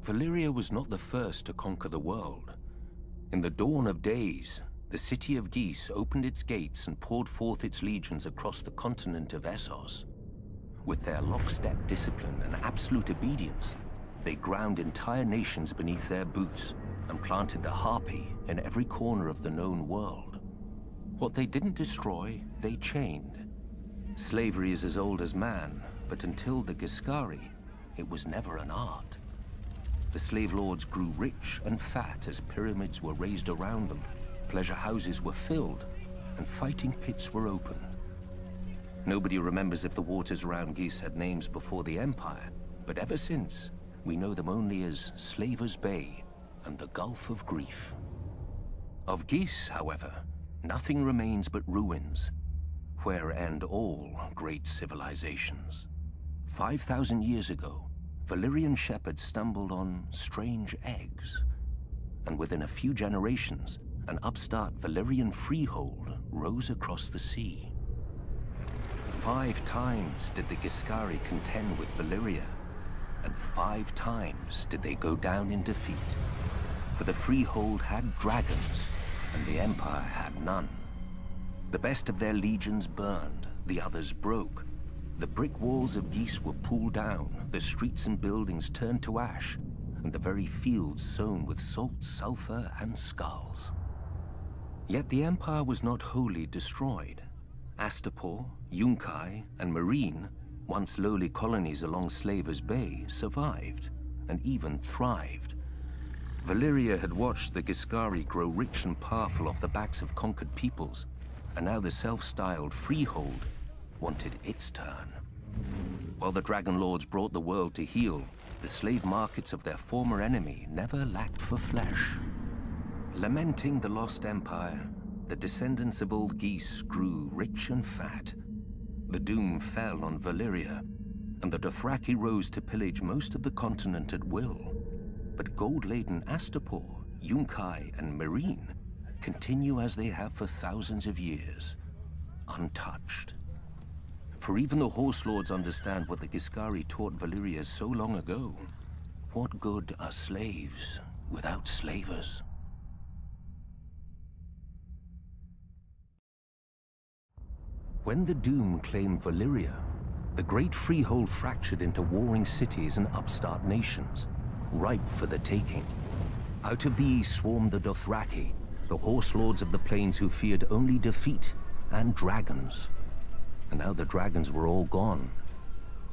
Valyria was not the first to conquer the world. In the dawn of days, the city of Ghis opened its gates and poured forth its legions across the continent of Essos. With their lockstep discipline and absolute obedience, they ground entire nations beneath their boots and planted the harpy in every corner of the known world. What they didn't destroy, they chained. Slavery is as old as man, but until the Ghiscari, it was never an art. The slave lords grew rich and fat as pyramids were raised around them, pleasure houses were filled, and fighting pits were opened. Nobody remembers if the waters around Ghis had names before the Empire, but ever since, we know them only as Slaver's Bay and the Gulf of Grief. Of Ghis, however, nothing remains but ruins, where end all great civilizations. 5,000 years ago, Valyrian shepherds stumbled on strange eggs, and within a few generations, an upstart Valyrian Freehold rose across the sea. 5 times did the Ghiscari contend with Valyria, and 5 times did they go down in defeat. For the Freehold had dragons, and the Empire had none. The best of their legions burned, the others broke. The brick walls of Ghis were pulled down, the streets and buildings turned to ash, and the very fields sown with salt, sulfur, and skulls. Yet the Empire was not wholly destroyed. Astapor, Yunkai, and Meereen, once lowly colonies along Slaver's Bay, survived, and even thrived. Valyria had watched the Ghiscari grow rich and powerful off the backs of conquered peoples, and now the self-styled Freehold wanted its turn. While the Dragon Lords brought the world to heel, the slave markets of their former enemy never lacked for flesh. Lamenting the lost empire, the descendants of old Ghis grew rich and fat. The doom fell on Valyria, and the Dothraki rose to pillage most of the continent at will. But gold-laden Astapor, Yunkai, and Meereen continue as they have for thousands of years, untouched. For even the Horse Lords understand what the Ghiscari taught Valyria so long ago. What good are slaves without slavers? When the Doom claimed Valyria, the great Freehold fractured into warring cities and upstart nations, ripe for the taking. Out of these swarmed the Dothraki, the Horse Lords of the Plains who feared only defeat and dragons. And now the dragons were all gone.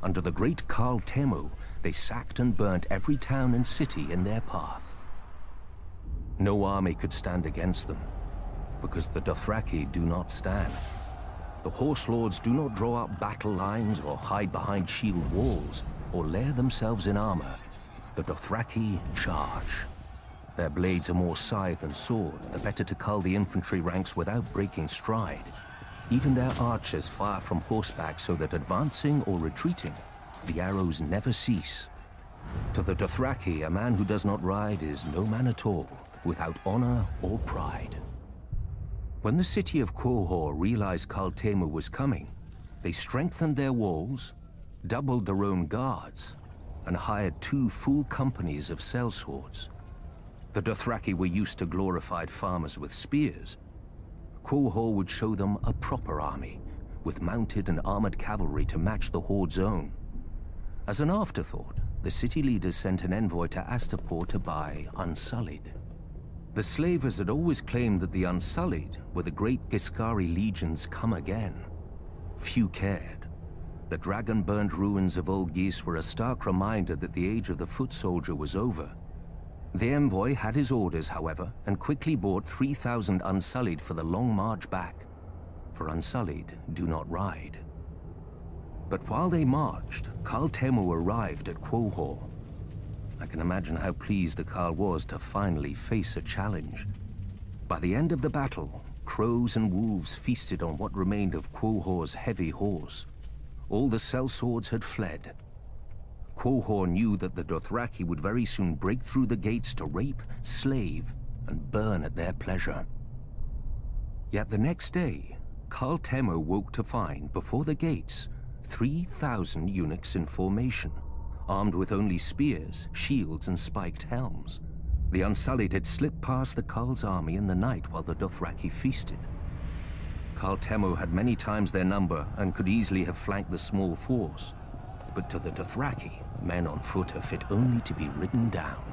Under the great Khal Temu, they sacked and burnt every town and city in their path. No army could stand against them, because the Dothraki do not stand. The Horse Lords do not draw up battle lines or hide behind shield walls or lair themselves in armor. The Dothraki charge. Their blades are more scythe than sword, the better to cull the infantry ranks without breaking stride. Even their archers fire from horseback so that advancing or retreating, the arrows never cease. To the Dothraki, a man who does not ride is no man at all, without honor or pride. When the city of Qohor realized Khal Temu was coming, they strengthened their walls, doubled their own guards, and hired 2 full companies of sellswords. The Dothraki were used to glorified farmers with spears. Qohor would show them a proper army, with mounted and armored cavalry to match the horde's own. As an afterthought, the city leaders sent an envoy to Astapor to buy Unsullied. The slavers had always claimed that the Unsullied were the great Ghiscari legions come again. Few cared. The dragon-burned ruins of old Ghis were a stark reminder that the age of the foot soldier was over. The envoy had his orders, however, and quickly bought 3,000 Unsullied for the long march back. For Unsullied do not ride. But while they marched, Khal Temu arrived at Qohor. I can imagine how pleased the Khal was to finally face a challenge. By the end of the battle, crows and wolves feasted on what remained of Qohor's heavy horse. All the sellswords had fled. Qohor knew that the Dothraki would very soon break through the gates to rape, slave, and burn at their pleasure. Yet the next day, Khal Temu woke to find, before the gates, 3,000 eunuchs in formation, armed with only spears, shields, and spiked helms. The Unsullied had slipped past the Khals' army in the night while the Dothraki feasted. Khal Temo had many times their number and could easily have flanked the small force. But to the Dothraki, men on foot are fit only to be ridden down.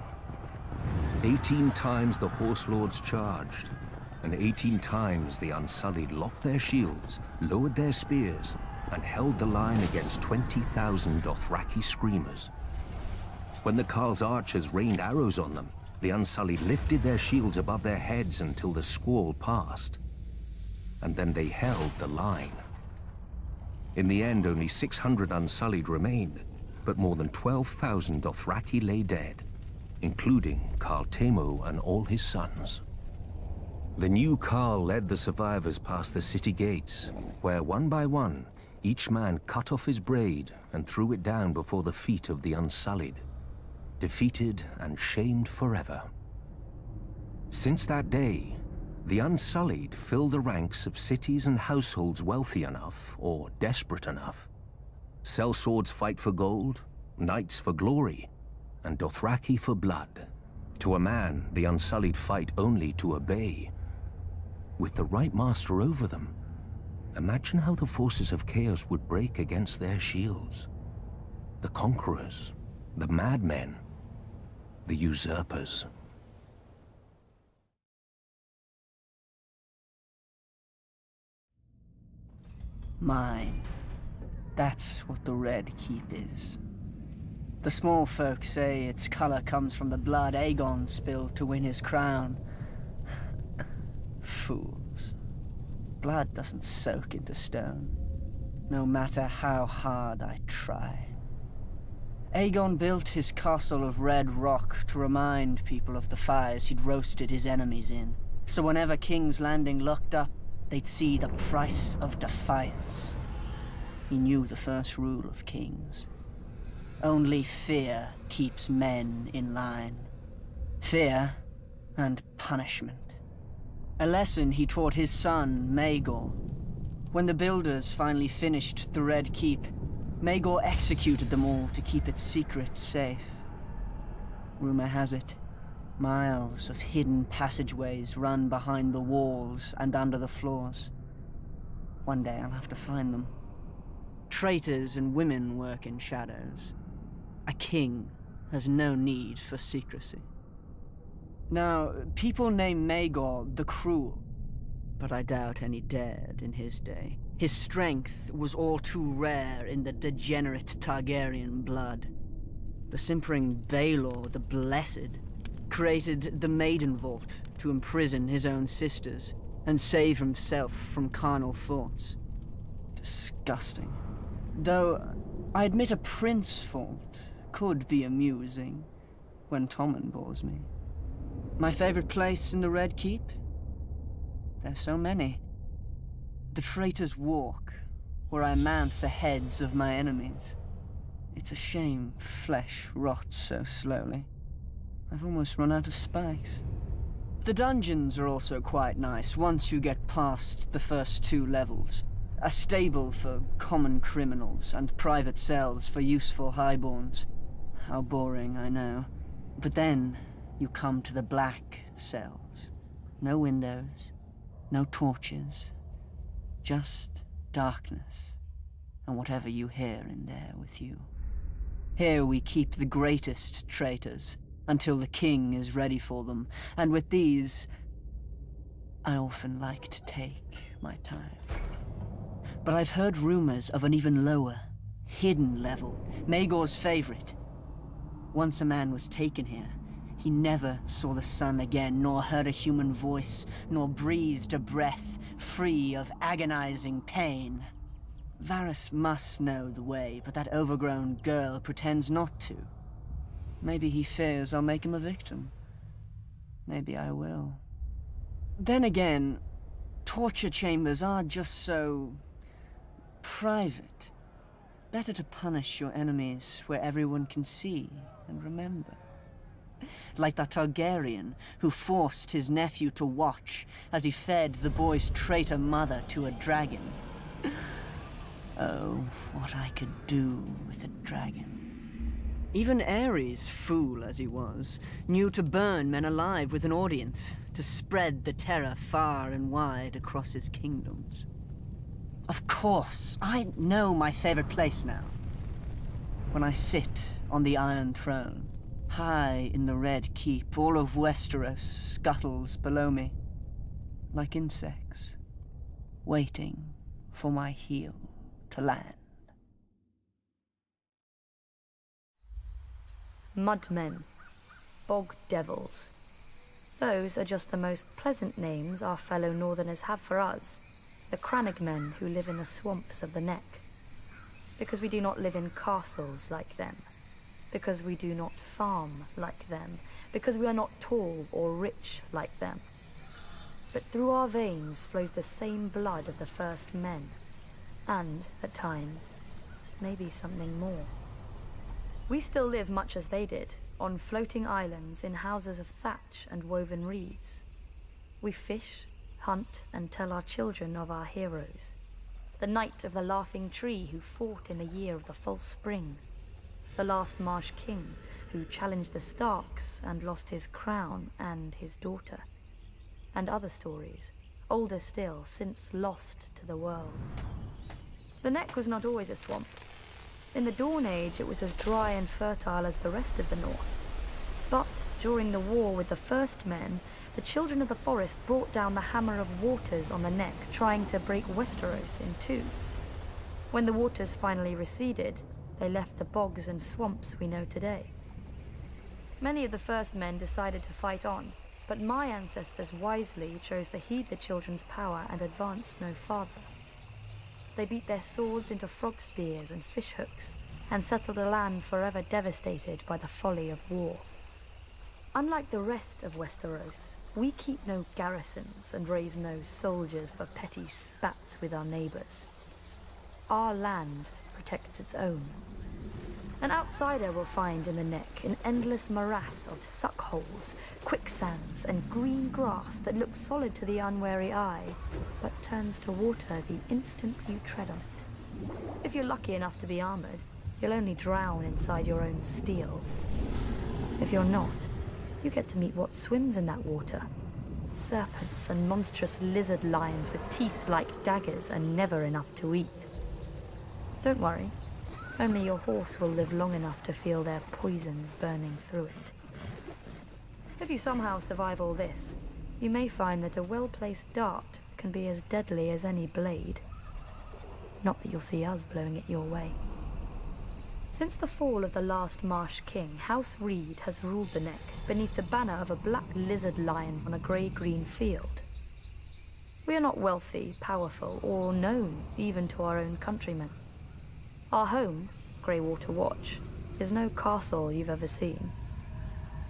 18 times the Horse Lords charged, and 18 times the Unsullied locked their shields, lowered their spears, and held the line against 20,000 Dothraki screamers. When the Khals' archers rained arrows on them, the Unsullied lifted their shields above their heads until the squall passed. And then they held the line. In the end, only 600 Unsullied remained, but more than 12,000 Dothraki lay dead, including Khal Temo and all his sons. The new Khal led the survivors past the city gates, where one by one, each man cut off his braid and threw it down before the feet of the Unsullied, defeated and shamed forever. Since that day, the Unsullied fill the ranks of cities and households wealthy enough, or desperate enough. Sellswords fight for gold, knights for glory, and Dothraki for blood. To a man, the Unsullied fight only to obey. With the right master over them, imagine how the forces of chaos would break against their shields. The conquerors, the madmen, the usurpers. Mine. That's what the Red Keep is. The small folk say its color comes from the blood Aegon spilled to win his crown. Fools. Blood doesn't soak into stone, no matter how hard I try. Aegon built his castle of red rock to remind people of the fires he'd roasted his enemies in. So whenever King's Landing looked up, they'd see the price of defiance. He knew the first rule of kings. Only fear keeps men in line. Fear and punishment. A lesson he taught his son, Maegor. When the builders finally finished the Red Keep, Maegor executed them all to keep its secrets safe. Rumor has it, miles of hidden passageways run behind the walls and under the floors. One day I'll have to find them. Traitors and women work in shadows. A king has no need for secrecy. Now, people name Maegor the Cruel, but I doubt any dared in his day. His strength was all too rare in the degenerate Targaryen blood. The simpering Baelor the Blessed created the Maiden Vault to imprison his own sisters and save himself from carnal thoughts. Disgusting. Though, I admit a Prince Vault could be amusing when Tommen bores me. My favorite place in the Red Keep? There's so many. The Traitor's Walk, where I mount the heads of my enemies. It's a shame flesh rots so slowly. I've almost run out of spikes. The dungeons are also quite nice once you get past the first 2 levels. A stable for common criminals and private cells for useful highborns. How boring, I know. But then you come to the black cells. No windows, no torches, just darkness, and whatever you hear in there with you. Here we keep the greatest traitors, until the king is ready for them, and with these, I often like to take my time. But I've heard rumors of an even lower, hidden level, Maegor's favorite. Once a man was taken here, he never saw the sun again, nor heard a human voice, nor breathed a breath free of agonizing pain. Varys must know the way, but that overgrown girl pretends not to. Maybe he fears I'll make him a victim. Maybe I will. Then again, torture chambers are just so private. Better to punish your enemies where everyone can see and remember. Like that Targaryen who forced his nephew to watch as he fed the boy's traitor mother to a dragon. Oh, what I could do with a dragon. Even Ares, fool as he was, knew to burn men alive with an audience, to spread the terror far and wide across his kingdoms. Of course, I know my favorite place now. When I sit on the Iron Throne, high in the Red Keep, all of Westeros scuttles below me, like insects, waiting for my heel to land. Mudmen, bog devils. Those are just the most pleasant names our fellow Northerners have for us, the crannogmen who live in the swamps of the Neck. Because we do not live in castles like them. Because we do not farm like them. Because we are not tall or rich like them. But through our veins flows the same blood of the first men. And, at times, maybe something more. We still live much as they did, on floating islands in houses of thatch and woven reeds. We fish, hunt, and tell our children of our heroes. The knight of the laughing tree who fought in the year of the false spring. The last marsh king who challenged the Starks and lost his crown and his daughter. And other stories, older still, since lost to the world. The Neck was not always a swamp. In the Dawn Age, it was as dry and fertile as the rest of the North. But during the war with the First Men, the children of the forest brought down the hammer of waters on the Neck, trying to break Westeros in two. When the waters finally receded, they left the bogs and swamps we know today. Many of the First Men decided to fight on, but my ancestors wisely chose to heed the children's power and advance no farther. They beat their swords into frog spears and fish hooks, and settled a land forever devastated by the folly of war. Unlike the rest of Westeros, we keep no garrisons and raise no soldiers for petty spats with our neighbors. Our land protects its own. An outsider will find in the Neck an endless morass of suckholes, quicksands, and green grass that looks solid to the unwary eye, but turns to water the instant you tread on it. If you're lucky enough to be armored, you'll only drown inside your own steel. If you're not, you get to meet what swims in that water. Serpents and monstrous lizard lions with teeth like daggers and never enough to eat. Don't worry. Only your horse will live long enough to feel their poisons burning through it. If you somehow survive all this, you may find that a well-placed dart can be as deadly as any blade. Not that you'll see us blowing it your way. Since the fall of the last Marsh King, House Reed has ruled the Neck beneath the banner of a black lizard lion on a grey-green field. We are not wealthy, powerful, or known even to our own countrymen. Our home, Greywater Watch, is no castle you've ever seen.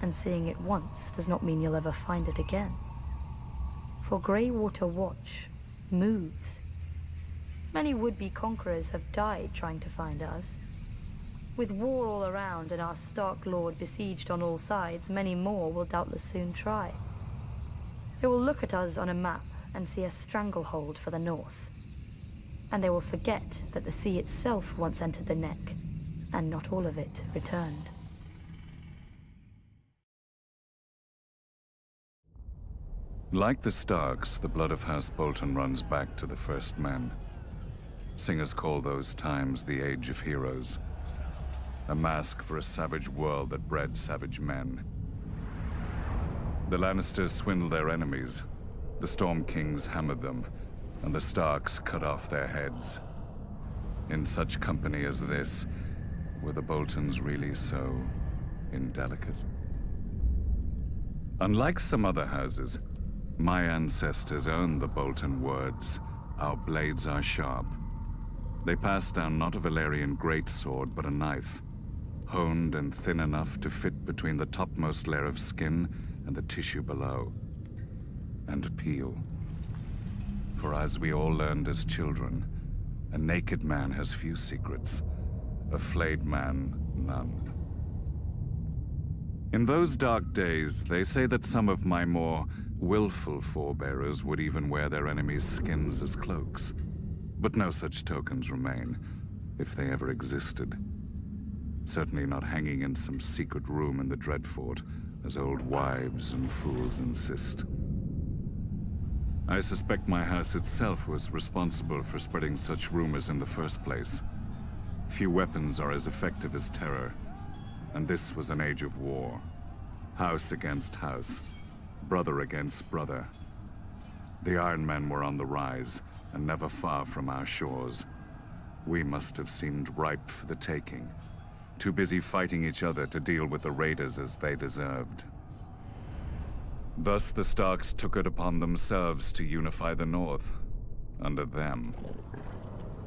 And seeing it once does not mean you'll ever find it again. For Greywater Watch moves. Many would-be conquerors have died trying to find us. With war all around and our Stark Lord besieged on all sides, many more will doubtless soon try. They will look at us on a map and see a stranglehold for the north. And they will forget that the sea itself once entered the Neck, and not all of it returned. Like the Starks, the blood of House Bolton runs back to the first men. Singers call those times the Age of Heroes. A mask for a savage world that bred savage men. The Lannisters swindled their enemies. The Storm Kings hammered them, and the Starks cut off their heads. In such company as this, were the Boltons really so indelicate? Unlike some other houses, my ancestors owned the Bolton words, "Our blades are sharp." They passed down not a Valyrian greatsword, but a knife, honed and thin enough to fit between the topmost layer of skin and the tissue below, and peel. For as we all learned as children, a naked man has few secrets, a flayed man none. In those dark days, they say that some of my more willful forebearers would even wear their enemies' skins as cloaks. But no such tokens remain, if they ever existed. Certainly not hanging in some secret room in the Dreadfort, as old wives and fools insist. I suspect my house itself was responsible for spreading such rumors in the first place. Few weapons are as effective as terror, and this was an age of war. House against house, brother against brother. The Iron Men were on the rise, and never far from our shores. We must have seemed ripe for the taking, too busy fighting each other to deal with the raiders as they deserved. Thus the Starks took it upon themselves to unify the North, under them.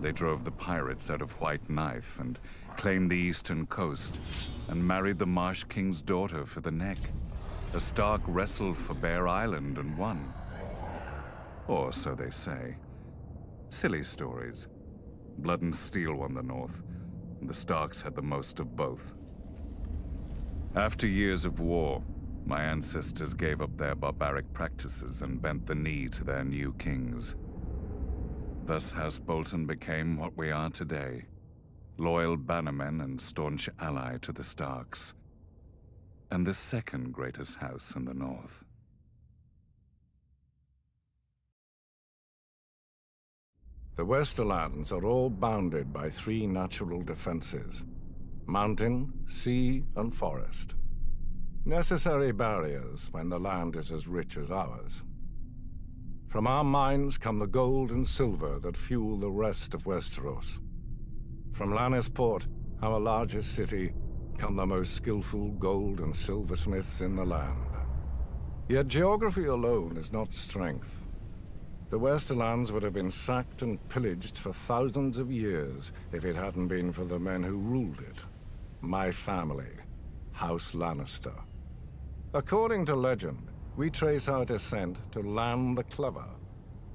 They drove the pirates out of White Knife and claimed the eastern coast, and married the Marsh King's daughter for the neck. The Stark wrestled for Bear Island and won. Or so they say. Silly stories. Blood and Steel won the North, and the Starks had the most of both. After years of war, my ancestors gave up their barbaric practices and bent the knee to their new kings. Thus House Bolton became what we are today, loyal bannermen and staunch ally to the Starks, and the second greatest house in the North. The Westerlands are all bounded by 3 natural defenses: mountain, sea, and forest. Necessary barriers when the land is as rich as ours. From our mines come the gold and silver that fuel the rest of Westeros. From Lannisport, our largest city, come the most skillful gold and silversmiths in the land. Yet geography alone is not strength. The Westerlands would have been sacked and pillaged for thousands of years if it hadn't been for the men who ruled it. My family, House Lannister. According to legend, we trace our descent to Lan the Clever,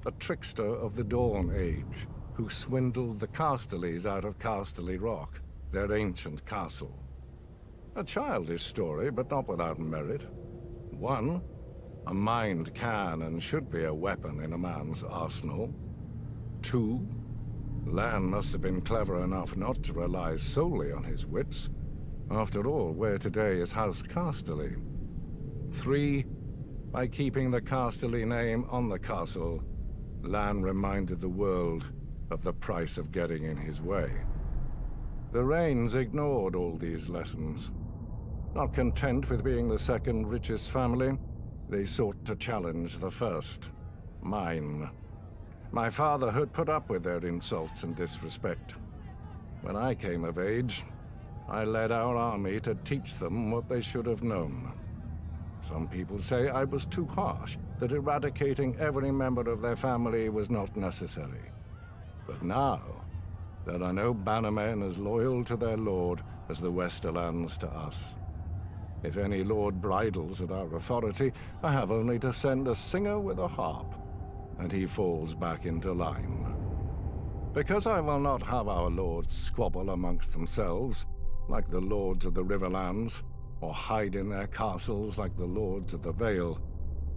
a trickster of the Dawn Age, who swindled the Casterlys out of Casterly Rock, their ancient castle. A childish story, but not without merit. 1, a mind can and should be a weapon in a man's arsenal. 2, Lan must have been clever enough not to rely solely on his wits. After all, where today is House Casterly. 3, by keeping the Casterly name on the castle, Lan reminded the world of the price of getting in his way. The Rains ignored all these lessons. Not content with being the second richest family, they sought to challenge the first, mine. My father had put up with their insults and disrespect. When I came of age, I led our army to teach them what they should have known. Some people say I was too harsh, that eradicating every member of their family was not necessary. But now, there are no bannermen as loyal to their lord as the Westerlands to us. If any lord bridles at our authority, I have only to send a singer with a harp, and he falls back into line. Because I will not have our lords squabble amongst themselves, like the lords of the Riverlands, or hide in their castles like the lords of the Vale,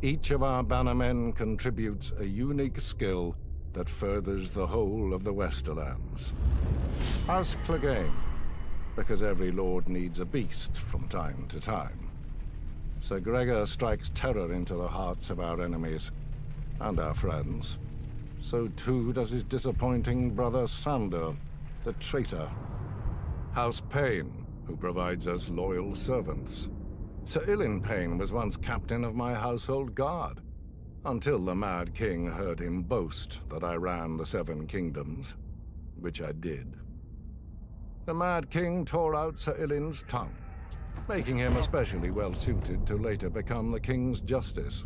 each of our bannermen contributes a unique skill that furthers the whole of the Westerlands. House Clegane, because every lord needs a beast from time to time. Sir Gregor strikes terror into the hearts of our enemies, and our friends. So too does his disappointing brother Sandor, the traitor. House Payne, who provides us loyal servants. Sir Ilyn Payne was once captain of my household guard, until the Mad King heard him boast that I ran the 7 kingdoms, which I did. The Mad King tore out Sir Ilyn's tongue, making him especially well-suited to later become the King's Justice.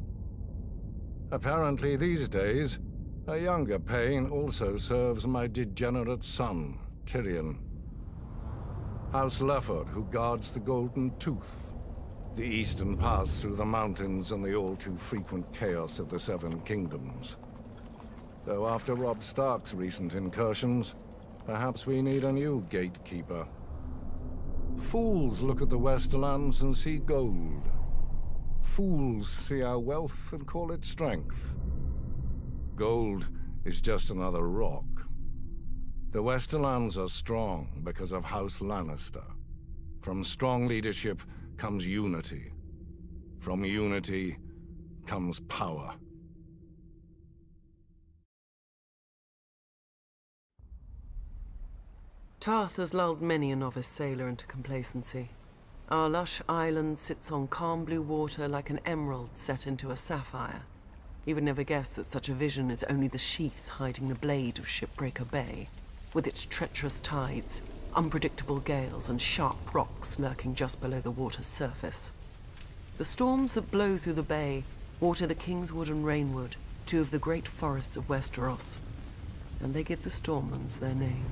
Apparently these days, a younger Payne also serves my degenerate son, Tyrion. House Lefford, who guards the Golden Tooth, the eastern pass through the mountains and the all-too-frequent chaos of the 7 kingdoms. Though after Robb Stark's recent incursions, perhaps we need a new gatekeeper. Fools look at the Westerlands and see gold. Fools see our wealth and call it strength. Gold is just another rock. The Westerlands are strong because of House Lannister. From strong leadership comes unity. From unity comes power. Tarth has lulled many a novice sailor into complacency. Our lush island sits on calm blue water like an emerald set into a sapphire. You would never guess that such a vision is only the sheath hiding the blade of Shipbreaker Bay, with its treacherous tides, unpredictable gales, and sharp rocks lurking just below the water's surface. The storms that blow through the bay water the Kingswood and Rainwood, two of the great forests of Westeros, and they give the Stormlands their name.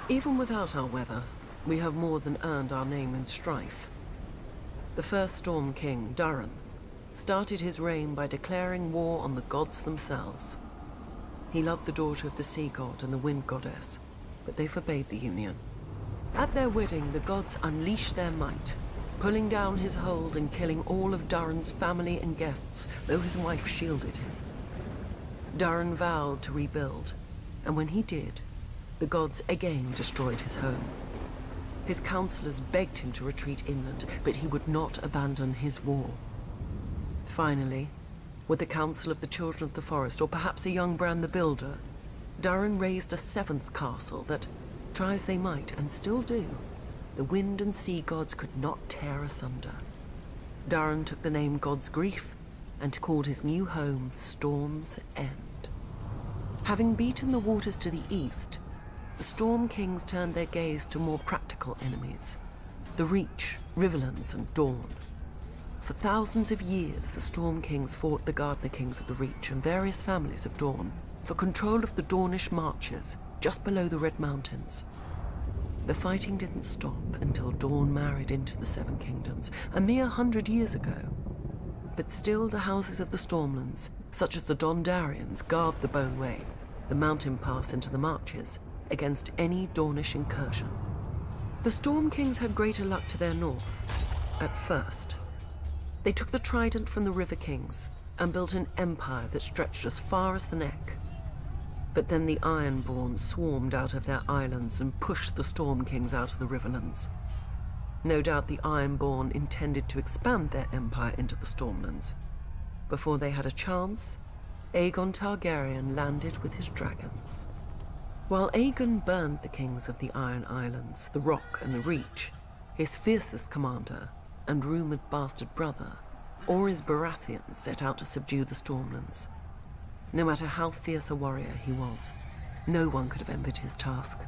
Even without our weather, we have more than earned our name in strife. The first Storm King, Durin, started his reign by declaring war on the gods themselves. He loved the daughter of the sea god and the wind goddess, but they forbade the union. At their wedding, the gods unleashed their might, pulling down his hold and killing all of Durin's family and guests, though his wife shielded him. Durin vowed to rebuild, and when he did, the gods again destroyed his home. His counselors begged him to retreat inland, but he would not abandon his war. Finally, with the council of the Children of the Forest, or perhaps a young Bran the Builder, Durin raised a seventh castle that, try as they might, and still do, the wind and sea gods could not tear asunder. Durin took the name God's Grief and called his new home Storm's End. Having beaten the waters to the east, the Storm Kings turned their gaze to more practical enemies, the Reach, Riverlands, and Dorne. For thousands of years, the Storm Kings fought the Gardener Kings of the Reach and various families of Dorne for control of the Dornish marches just below the Red Mountains. The fighting didn't stop until Dorne married into the Seven Kingdoms, a mere 100 years ago. But still the houses of the Stormlands, such as the Dondarians, guard the Boneway, the mountain pass into the Marches, against any Dornish incursion. The Storm Kings had greater luck to their north, at first. They took the trident from the River Kings and built an empire that stretched as far as the Neck. But then the Ironborn swarmed out of their islands and pushed the Storm Kings out of the Riverlands. No doubt the Ironborn intended to expand their empire into the Stormlands. Before they had a chance, Aegon Targaryen landed with his dragons. While Aegon burned the kings of the Iron Islands, the Rock and the Reach, his fiercest commander and rumoured bastard brother, Orys Baratheon, set out to subdue the Stormlands. No matter how fierce a warrior he was, no one could have envied his task.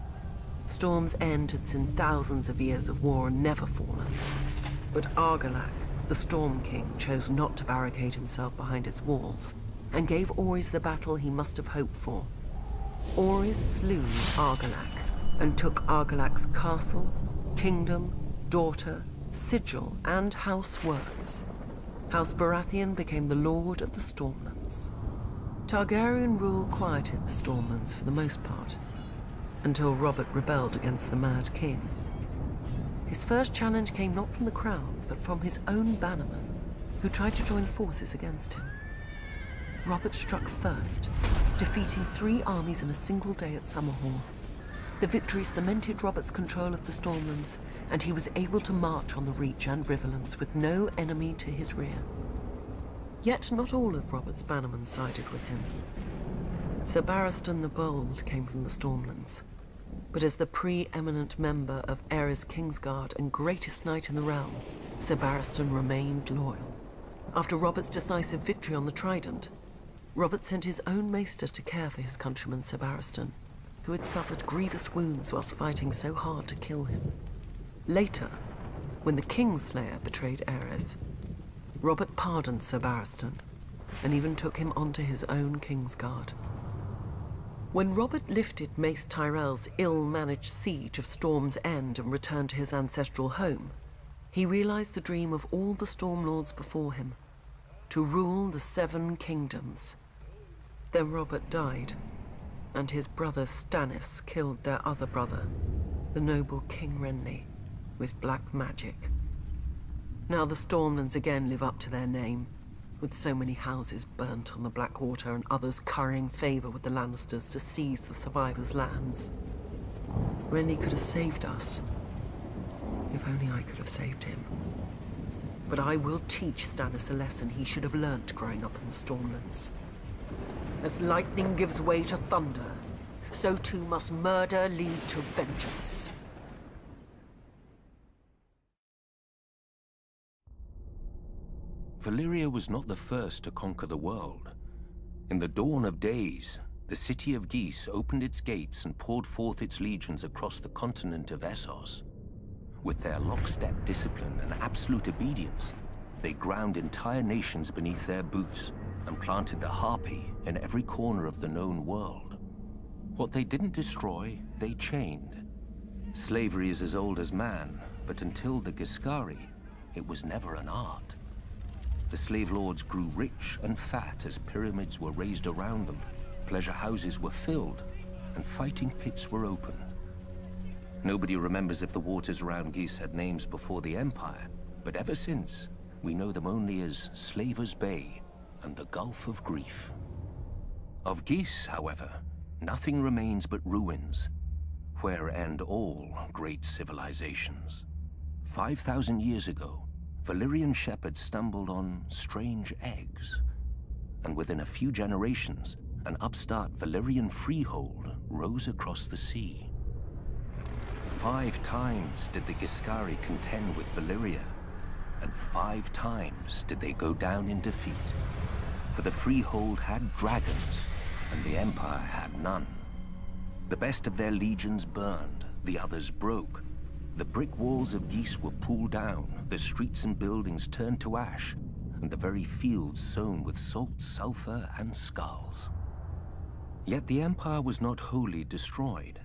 Storm's End had seen thousands of years of war and never fallen. But Argilac, the Storm King, chose not to barricade himself behind its walls and gave Orys the battle he must have hoped for. Orys slew Argilac and took Argilac's castle, kingdom, daughter, sigil, and house words. House Baratheon became the Lord of the Stormlands. Targaryen rule quieted the Stormlands for the most part, until Robert rebelled against the Mad King. His first challenge came not from the crown, but from his own bannermen, who tried to join forces against him. Robert struck first, defeating 3 armies in a single day at Summerhall. The victory cemented Robert's control of the Stormlands, and he was able to march on the Reach and Riverlands with no enemy to his rear. Yet not all of Robert's bannermen sided with him. Sir Barristan the Bold came from the Stormlands, but as the pre-eminent member of Aerys Kingsguard and greatest knight in the realm, Sir Barristan remained loyal. After Robert's decisive victory on the Trident, Robert sent his own maester to care for his countryman Sir Barristan, who had suffered grievous wounds whilst fighting so hard to kill him. Later, when the Kingslayer betrayed Aerys, Robert pardoned Sir Barristan and even took him onto his own Kingsguard. When Robert lifted Mace Tyrell's ill-managed siege of Storm's End and returned to his ancestral home, he realized the dream of all the Stormlords before him, to rule the 7 kingdoms. Then Robert died, and his brother Stannis killed their other brother, the noble King Renly, with black magic. Now the Stormlands again live up to their name, with so many houses burnt on the Blackwater and others currying favour with the Lannisters to seize the survivors' lands. Renly could have saved us, If only I could have saved him. But I will teach Stannis a lesson he should have learnt growing up in the Stormlands. As lightning gives way to thunder, so too must murder lead to vengeance. Valyria was not the first to conquer the world. In the dawn of days, the city of Ghis opened its gates and poured forth its legions across the continent of Essos. With their lockstep discipline and absolute obedience, they ground entire nations beneath their boots and planted the harpy in every corner of the known world. What they didn't destroy, they chained. Slavery is as old as man, but until the Ghiscari, it was never an art. The slave lords grew rich and fat as pyramids were raised around them, pleasure houses were filled, and fighting pits were opened. Nobody remembers if the waters around Ghis had names before the Empire, but ever since, we know them only as Slaver's Bay and the Gulf of Grief. Of Ghis, however, nothing remains but ruins, where end all great civilizations. 5,000 years ago, Valyrian shepherds stumbled on strange eggs, and within a few generations, an upstart Valyrian Freehold rose across the sea. 5 times did the Ghiscari contend with Valyria, and 5 times did they go down in defeat. For the Freehold had dragons, and the Empire had none. The best of their legions burned, the others broke. The brick walls of Ghis were pulled down, the streets and buildings turned to ash, and the very fields sown with salt, sulfur, and skulls. Yet the Empire was not wholly destroyed.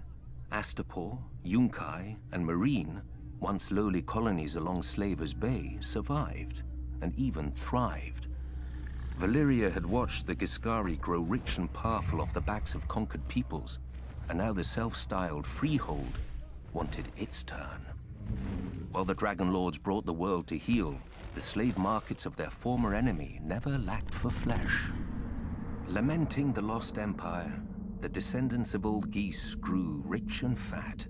Astapor, Yunkai, and Meereen, once lowly colonies along Slaver's Bay, survived, and even thrived. Valyria had watched the Ghiscari grow rich and powerful off the backs of conquered peoples, and now the self-styled Freehold wanted its turn. While the Dragon Lords brought the world to heel, the slave markets of their former enemy never lacked for flesh. Lamenting the lost empire, the descendants of old Ghis grew rich and fat.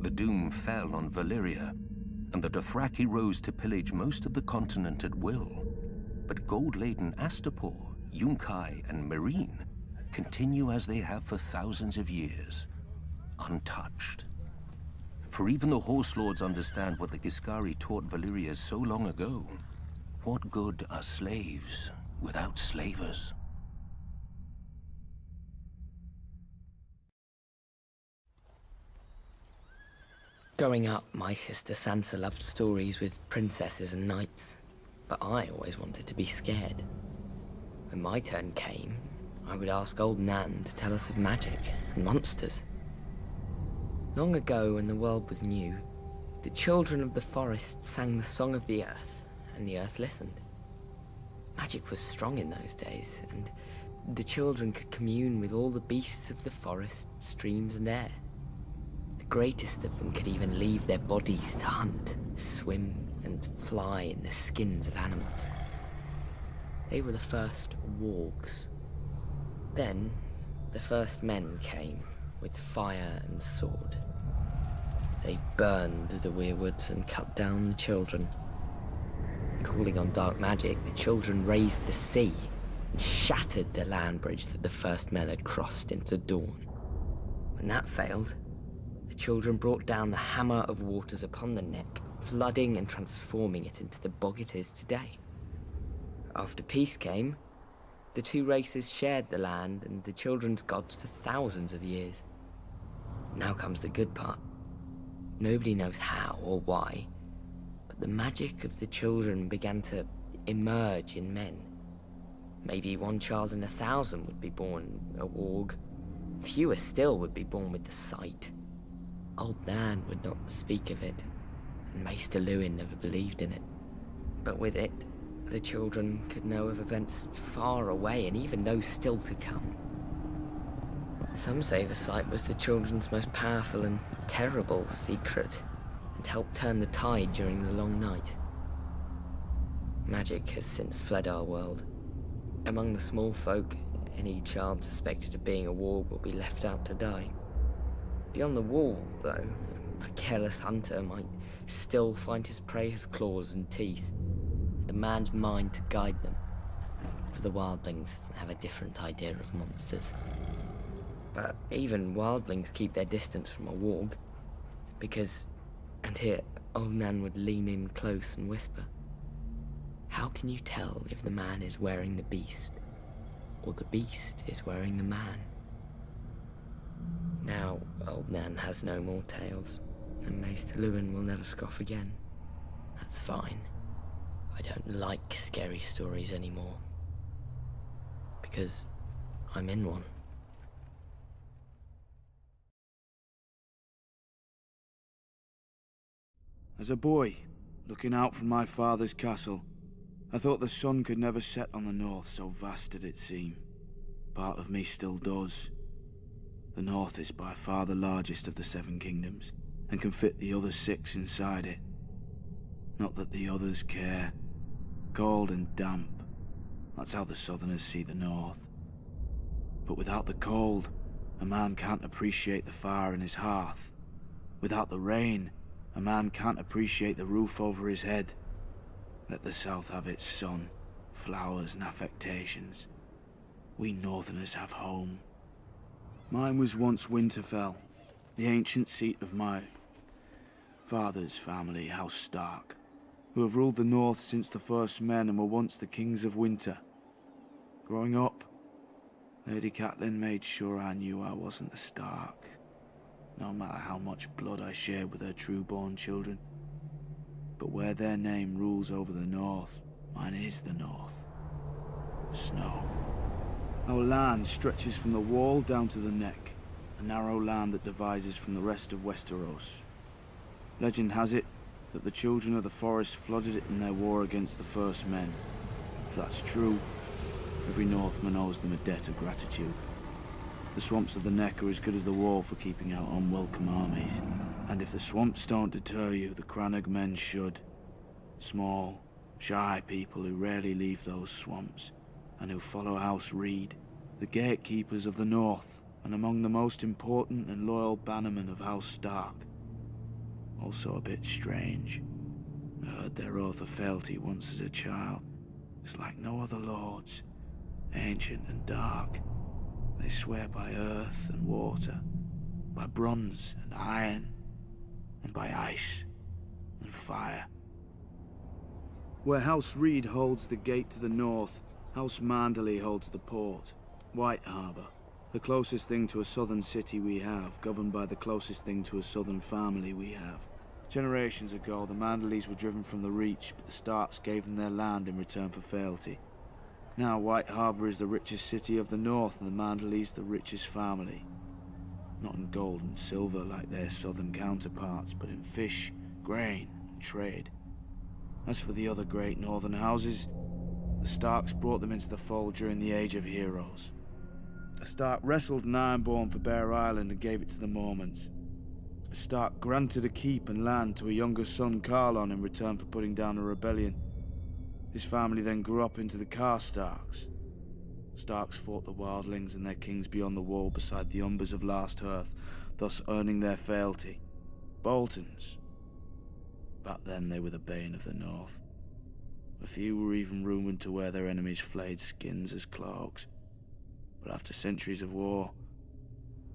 The doom fell on Valyria, and the Dothraki rose to pillage most of the continent at will. But gold-laden Astapor, Yunkai, and Meereen continue as they have for thousands of years, untouched. For even the Horse Lords understand what the Ghiscari taught Valyria so long ago. What good are slaves without slavers? Growing up, my sister Sansa loved stories with princesses and knights, but I always wanted to be scared. When my turn came, I would ask old Nan to tell us of magic and monsters. Long ago, when the world was new, the children of the forest sang the song of the earth, and the earth listened. Magic was strong in those days, and the children could commune with all the beasts of the forest, streams, and air. The greatest of them could even leave their bodies to hunt, swim, and fly in the skins of animals. They were the first wargs. Then, the first men came, with fire and sword. They burned the weirwoods and cut down the children. Calling on dark magic, the children raised the sea and shattered the land bridge that the first men had crossed into dawn. When that failed, the children brought down the hammer of waters upon the neck, flooding and transforming it into the bog it is today. After peace came, the two races shared the land and the children's gods for thousands of years. Now comes the good part. Nobody knows how or why, but the magic of the children began to emerge in men. Maybe one child in 1,000 would be born a warg. Fewer still would be born with the sight. Old Nan would not speak of it, and Maester Lewin never believed in it. But with it, the children could know of events far away and even those still to come. Some say the sight was the children's most powerful and terrible secret, and helped turn the tide during the long night. Magic has since fled our world. Among the small folk, any child suspected of being a warg will be left out to die. Beyond the wall, though, a careless hunter might still find his prey has claws and teeth, and a man's mind to guide them. For the wildlings have a different idea of monsters. But even wildlings keep their distance from a warg, because, and here, old Nan would lean in close and whisper, how can you tell if the man is wearing the beast, or the beast is wearing the man? Now, old Nan has no more tales, and Maester Lewin will never scoff again. That's fine. I don't like scary stories anymore. Because I'm in one. As a boy, looking out from my father's castle, I thought the sun could never set on the north, so vast did it seem. Part of me still does. The north is by far the largest of the 7 kingdoms, and can fit the other 6 inside it. Not that the others care. Cold and damp. That's how the southerners see the north. But without the cold, a man can't appreciate the fire in his hearth. Without the rain, a man can't appreciate the roof over his head. Let the south have its sun, flowers and affectations. We northerners have home. Mine was once Winterfell, the ancient seat of my father's family, House Stark, who have ruled the north since the first men and were once the kings of winter. Growing up, Lady Catelyn made sure I knew I wasn't a Stark, no matter how much blood I shared with her true-born children. But where their name rules over the north, mine is the north. Snow. Our land stretches from the wall down to the neck, a narrow land that divides us from the rest of Westeros. Legend has it that the children of the forest flooded it in their war against the first men. If that's true, every Northman owes them a debt of gratitude. The swamps of the neck are as good as the wall for keeping out unwelcome armies. And if the swamps don't deter you, the crannogmen should. Small, shy people who rarely leave those swamps, and who follow House Reed, the gatekeepers of the north, and among the most important and loyal bannermen of House Stark. Also a bit strange. I heard their oath of fealty once as a child. It's like no other lords, ancient and dark. They swear by earth and water, by bronze and iron, and by ice and fire. Where House Reed holds the gate to the north, House Manderley holds the port, White Harbour, the closest thing to a southern city we have, governed by the closest thing to a southern family we have. Generations ago, the Manderleys were driven from the Reach, but the Starks gave them their land in return for fealty. Now White Harbour is the richest city of the north, and the Manderleys the richest family. Not in gold and silver like their southern counterparts, but in fish, grain, and trade. As for the other great northern houses, the Starks brought them into the fold during the Age of Heroes. A Stark wrestled an Ironborn for Bear Island and gave it to the Mormonts. A Stark granted a keep and land to a younger son, Carlon, in return for putting down a rebellion. His family then grew up into the Karstarks. Starks fought the wildlings and their kings beyond the wall beside the Umbers of Last Hearth, thus earning their fealty. Boltons. Back then they were the bane of the north. A few were even rumoured to wear their enemies' flayed skins as cloaks. But after centuries of war,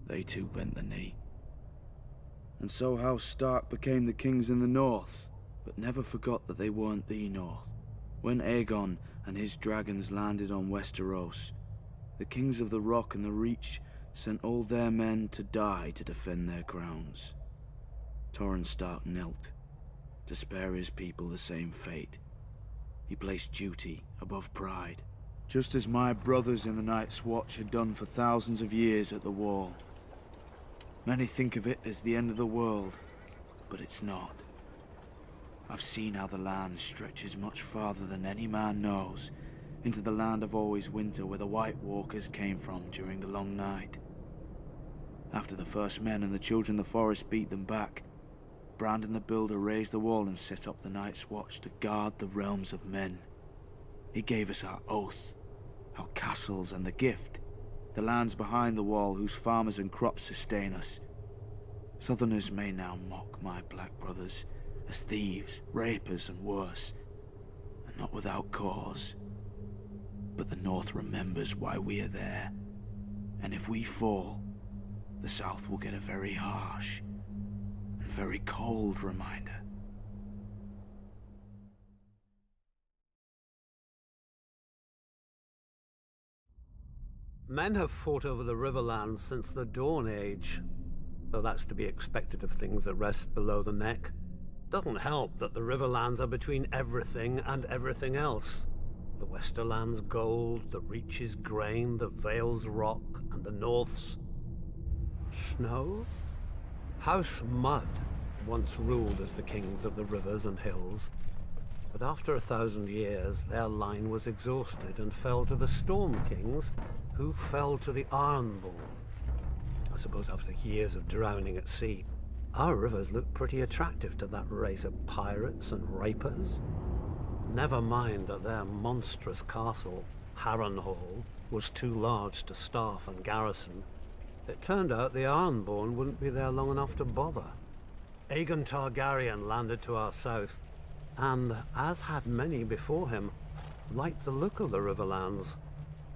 they too bent the knee. And so House Stark became the kings in the north, but never forgot that they weren't the north. When Aegon and his dragons landed on Westeros, the kings of the Rock and the Reach sent all their men to die to defend their crowns. Torrhen Stark knelt, to spare his people the same fate. He placed duty above pride, just as my brothers in the Night's Watch had done for thousands of years at the Wall. Many think of it as the end of the world, but it's not. I've seen how the land stretches much farther than any man knows, into the land of always winter where the White Walkers came from during the long night. After the first men and the children of the forest beat them back, Brandon the Builder raised the wall and set up the Night's Watch to guard the realms of men. He gave us our oath, our castles and the gift, the lands behind the wall whose farmers and crops sustain us. Southerners may now mock my black brothers, as thieves, rapers, and worse, and not without cause. But the North remembers why we are there, and if we fall, the South will get a very harsh and very cold reminder. Men have fought over the Riverlands since the Dawn Age, though that's to be expected of things that rest below the neck. Doesn't help that the Riverlands are between everything and everything else. The Westerland's gold, the Reach's grain, the Vale's rock, and the North's snow? House Mud once ruled as the kings of the rivers and hills, but after 1,000 years their line was exhausted and fell to the Storm Kings, who fell to the Ironborn. I suppose after years of drowning at sea, our rivers look pretty attractive to that race of pirates and rapers. Never mind that their monstrous castle, Harrenhal, was too large to staff and garrison. It turned out the Ironborn wouldn't be there long enough to bother. Aegon Targaryen landed to our south, and, as had many before him, liked the look of the Riverlands.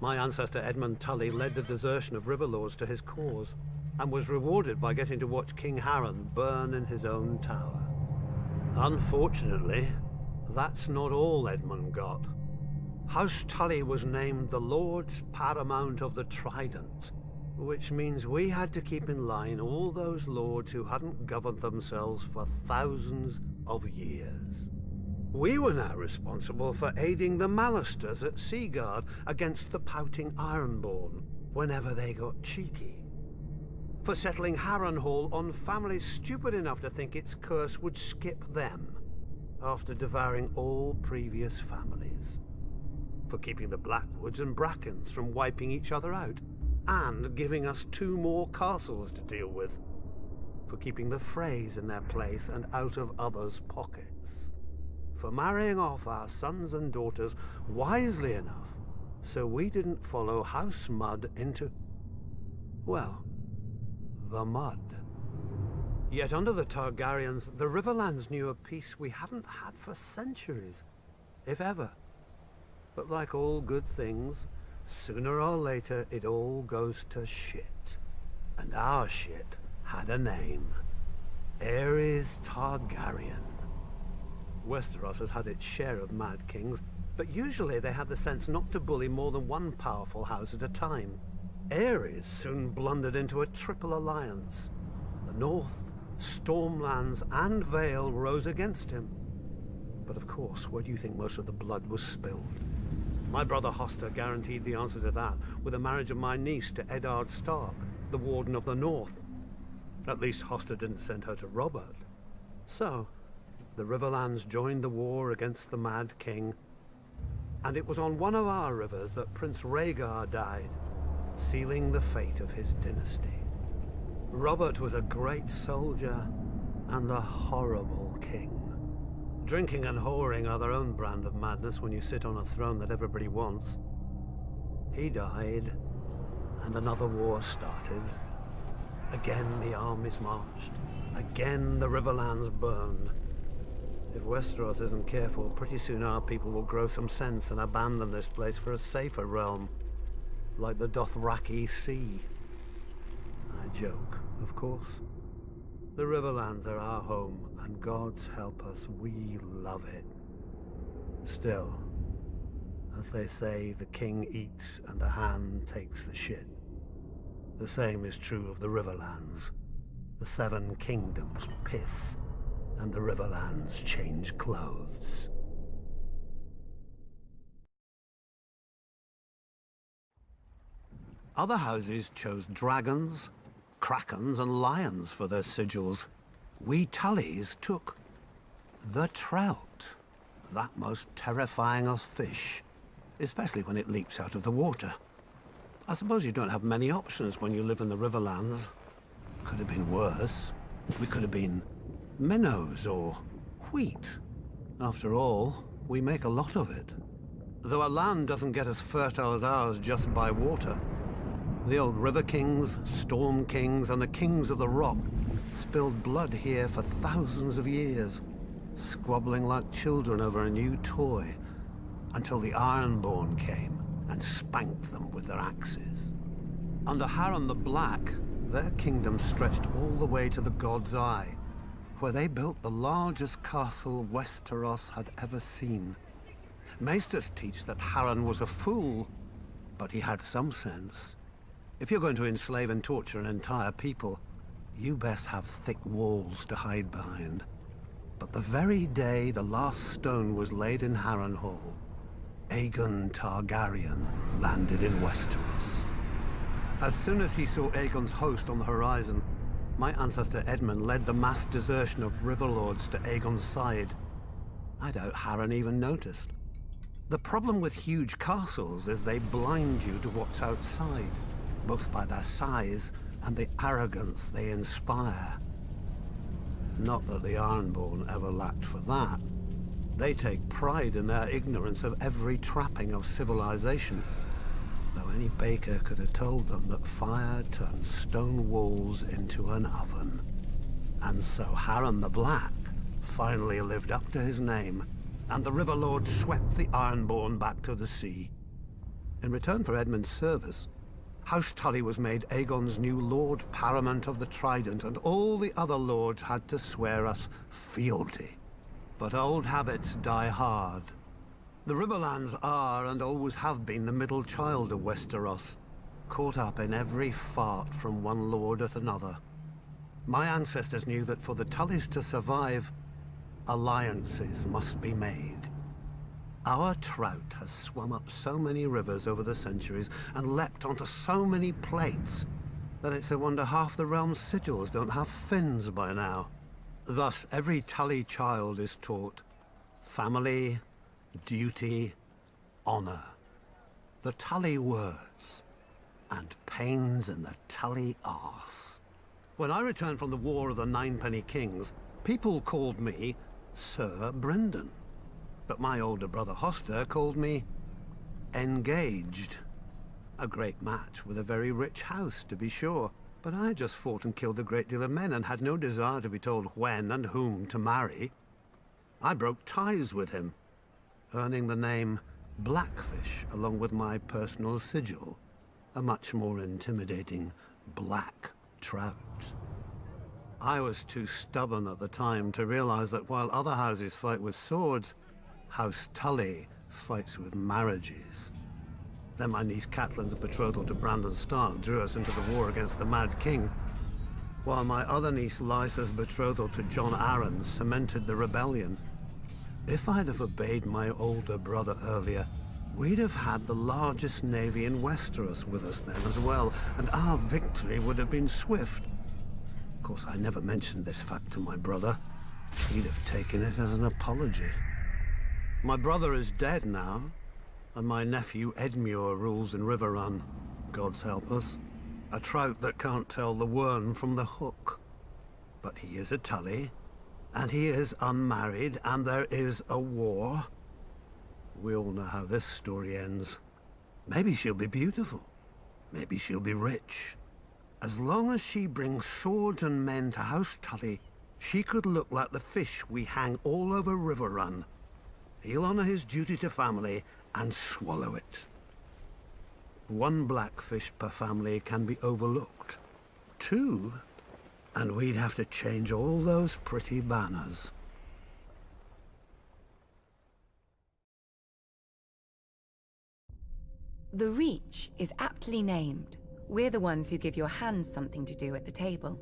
My ancestor Edmund Tully led the desertion of Riverlords to his cause, and was rewarded by getting to watch King Harren burn in his own tower. Unfortunately, that's not all Edmund got. House Tully was named the Lord Paramount of the Trident, which means we had to keep in line all those lords who hadn't governed themselves for thousands of years. We were now responsible for aiding the Malisters at Seaguard against the pouting Ironborn whenever they got cheeky. For settling Harrenhal on families stupid enough to think its curse would skip them after devouring all previous families. For keeping the Blackwoods and Brackens from wiping each other out and giving us 2 more castles to deal with. For keeping the Freys in their place and out of others' pockets. For marrying off our sons and daughters wisely enough so we didn't follow House Mud into, well, the mud. Yet under the Targaryens, the Riverlands knew a peace we hadn't had for centuries, if ever. But like all good things, sooner or later it all goes to shit. And our shit had a name. Aerys Targaryen. Westeros has had its share of Mad Kings, but usually they had the sense not to bully more than one powerful house at a time. Aerys soon blundered into a triple alliance. The North, Stormlands, and Vale rose against him. But of course, where do you think most of the blood was spilled? My brother Hoster guaranteed the answer to that with the marriage of my niece to Eddard Stark, the Warden of the North. At least Hoster didn't send her to Robert. So, the Riverlands joined the war against the Mad King, and it was on one of our rivers that Prince Rhaegar died, sealing the fate of his dynasty. Robert was a great soldier and a horrible king. Drinking and whoring are their own brand of madness when you sit on a throne that everybody wants. He died, and another war started. Again the armies marched. Again the Riverlands burned. If Westeros isn't careful, pretty soon our people will grow some sense and abandon this place for a safer realm, like the Dothraki Sea. I joke, of course. The Riverlands are our home, and God's help us, we love it. Still, as they say, the king eats and the hand takes the shit. The same is true of the Riverlands. The 7 kingdoms piss, and the Riverlands change clothes. Other houses chose dragons, krakens, and lions for their sigils. We Tullys took the trout, that most terrifying of fish, especially when it leaps out of the water. I suppose you don't have many options when you live in the Riverlands. Could have been worse. We could have been minnows or wheat. After all, we make a lot of it. Though our land doesn't get as fertile as ours just by water. The old River Kings, Storm Kings, and the Kings of the Rock spilled blood here for thousands of years. squabbling like children over a new toy, until the Ironborn came and spanked them with their axes. Under Harren the Black, their kingdom stretched all the way to the God's Eye, where they built the largest castle Westeros had ever seen. Maesters teach that Harren was a fool, but he had some sense. If you're going to enslave and torture an entire people, you best have thick walls to hide behind. But the very day the last stone was laid in Harrenhal, Aegon Targaryen landed in Westeros. As soon as he saw Aegon's host on the horizon, my ancestor Edmund led the mass desertion of Riverlords to Aegon's side. I doubt Harren even noticed. The problem with huge castles is they blind you to what's outside, both by their size and the arrogance they inspire. Not that the Ironborn ever lacked for that. They take pride in their ignorance of every trapping of civilization, though any baker could have told them that fire turns stone walls into an oven. And so Harren the Black finally lived up to his name, and the Riverlord swept the Ironborn back to the sea. In return for Edmund's service, House Tully was made Aegon's new Lord Paramount of the Trident, and all the other lords had to swear us fealty. But old habits die hard. The Riverlands are, and always have been, the middle child of Westeros, caught up in every fart from one lord at another. My ancestors knew that for the Tullys to survive, alliances must be made. Our trout has swum up so many rivers over the centuries and leapt onto so many plates that it's a wonder half the realm's sigils don't have fins by now. Thus, every Tully child is taught family, duty, honor. The Tully words, and pains in the Tully arse. When I returned from the War of the Ninepenny Kings, people called me Sir Brendan. But my older brother Hoster called me Engaged. A great match with a very rich house, to be sure. But I just fought and killed a great deal of men and had no desire to be told when and whom to marry. I broke ties with him, earning the name Blackfish along with my personal sigil, a much more intimidating black trout. I was too stubborn at the time to realize that while other houses fight with swords, House Tully fights with marriages. Then my niece Catelyn's betrothal to Brandon Stark drew us into the war against the Mad King, while my other niece Lysa's betrothal to Jon Arryn cemented the rebellion. If I'd have obeyed my older brother earlier, we'd have had the largest navy in Westeros with us then as well, and our victory would have been swift. Of course, I never mentioned this fact to my brother. He'd have taken it as an apology. My brother is dead now, and my nephew Edmure rules in Riverrun, God's help us. A trout that can't tell the worm from the hook. But he is a Tully, and he is unmarried, and there is a war. We all know how this story ends. Maybe she'll be beautiful. Maybe she'll be rich. As long as she brings swords and men to House Tully, she could look like the fish we hang all over Riverrun. He'll honor his duty to family and swallow it. One blackfish per family can be overlooked. Two, and we'd have to change all those pretty banners. The Reach is aptly named. We're the ones who give your hands something to do at the table.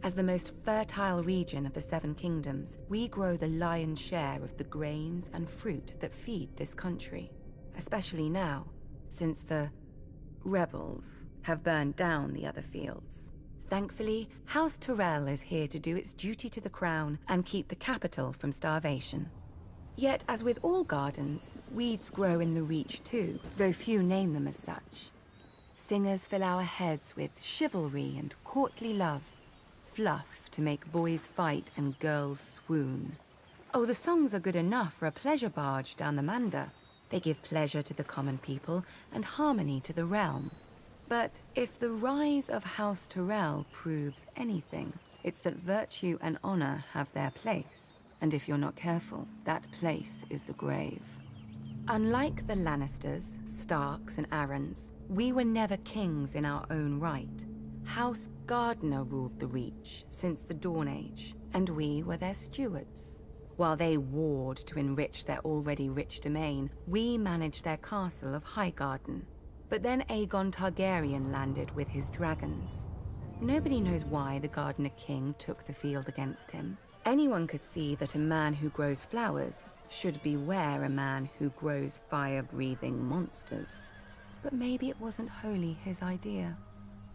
As the most fertile region of the Seven Kingdoms, we grow the lion's share of the grains and fruit that feed this country. Especially now, since the rebels have burned down the other fields. Thankfully, House Tyrell is here to do its duty to the crown and keep the capital from starvation. Yet, as with all gardens, weeds grow in the Reach too, though few name them as such. Singers fill our heads with chivalry and courtly love, fluff to make boys fight and girls swoon. Oh, the songs are good enough for a pleasure barge down the Mander. They give pleasure to the common people and harmony to the realm. But if the rise of House Tyrell proves anything, it's that virtue and honor have their place, And if you're not careful, that place is the grave. Unlike the Lannisters, Starks, and Arryns, we were never kings in our own right. House Gardner ruled the Reach since the Dawn Age, and we were their stewards. While they warred to enrich their already rich domain, we managed their castle of Highgarden. But then Aegon Targaryen landed with his dragons. Nobody knows why the Gardener King took the field against him. Anyone could see that a man who grows flowers should beware a man who grows fire-breathing monsters. But maybe it wasn't wholly his idea.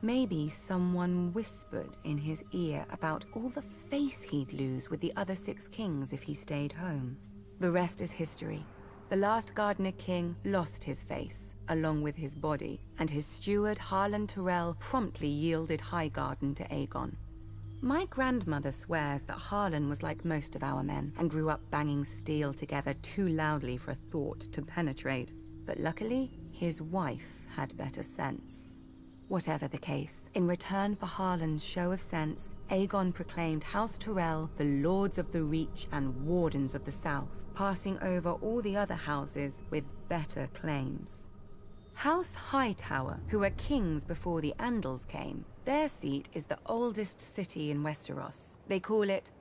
Maybe someone whispered in his ear about all the face he'd lose with the other 6 kings if he stayed home. The rest is history. The last Gardener King lost his face, along with his body, and his steward Harlan Tyrell promptly yielded Highgarden to Aegon. My grandmother swears that Harlan was like most of our men, and grew up banging steel together too loudly for a thought to penetrate. But luckily, his wife had better sense. Whatever the case, in return for Harlan's show of sense, Aegon proclaimed House Tyrell the Lords of the Reach and Wardens of the South, passing over all the other houses with better claims. House Hightower, who were kings before the Andals came, their seat is the oldest city in Westeros. They call it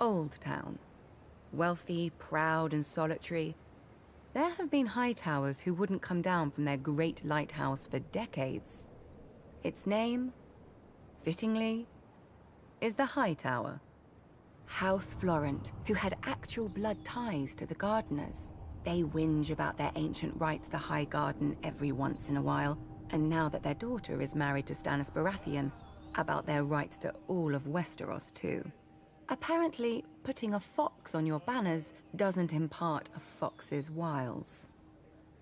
Old Town. Wealthy, proud, and solitary, there have been Hightowers who wouldn't come down from their great lighthouse for decades. Its name, fittingly, is the Hightower. House Florent, who had actual blood ties to the Gardeners. They whinge about their ancient rights to Highgarden every once in a while, and now that their daughter is married to Stannis Baratheon, about their rights to all of Westeros too. Apparently, putting a fox on your banners doesn't impart a fox's wiles.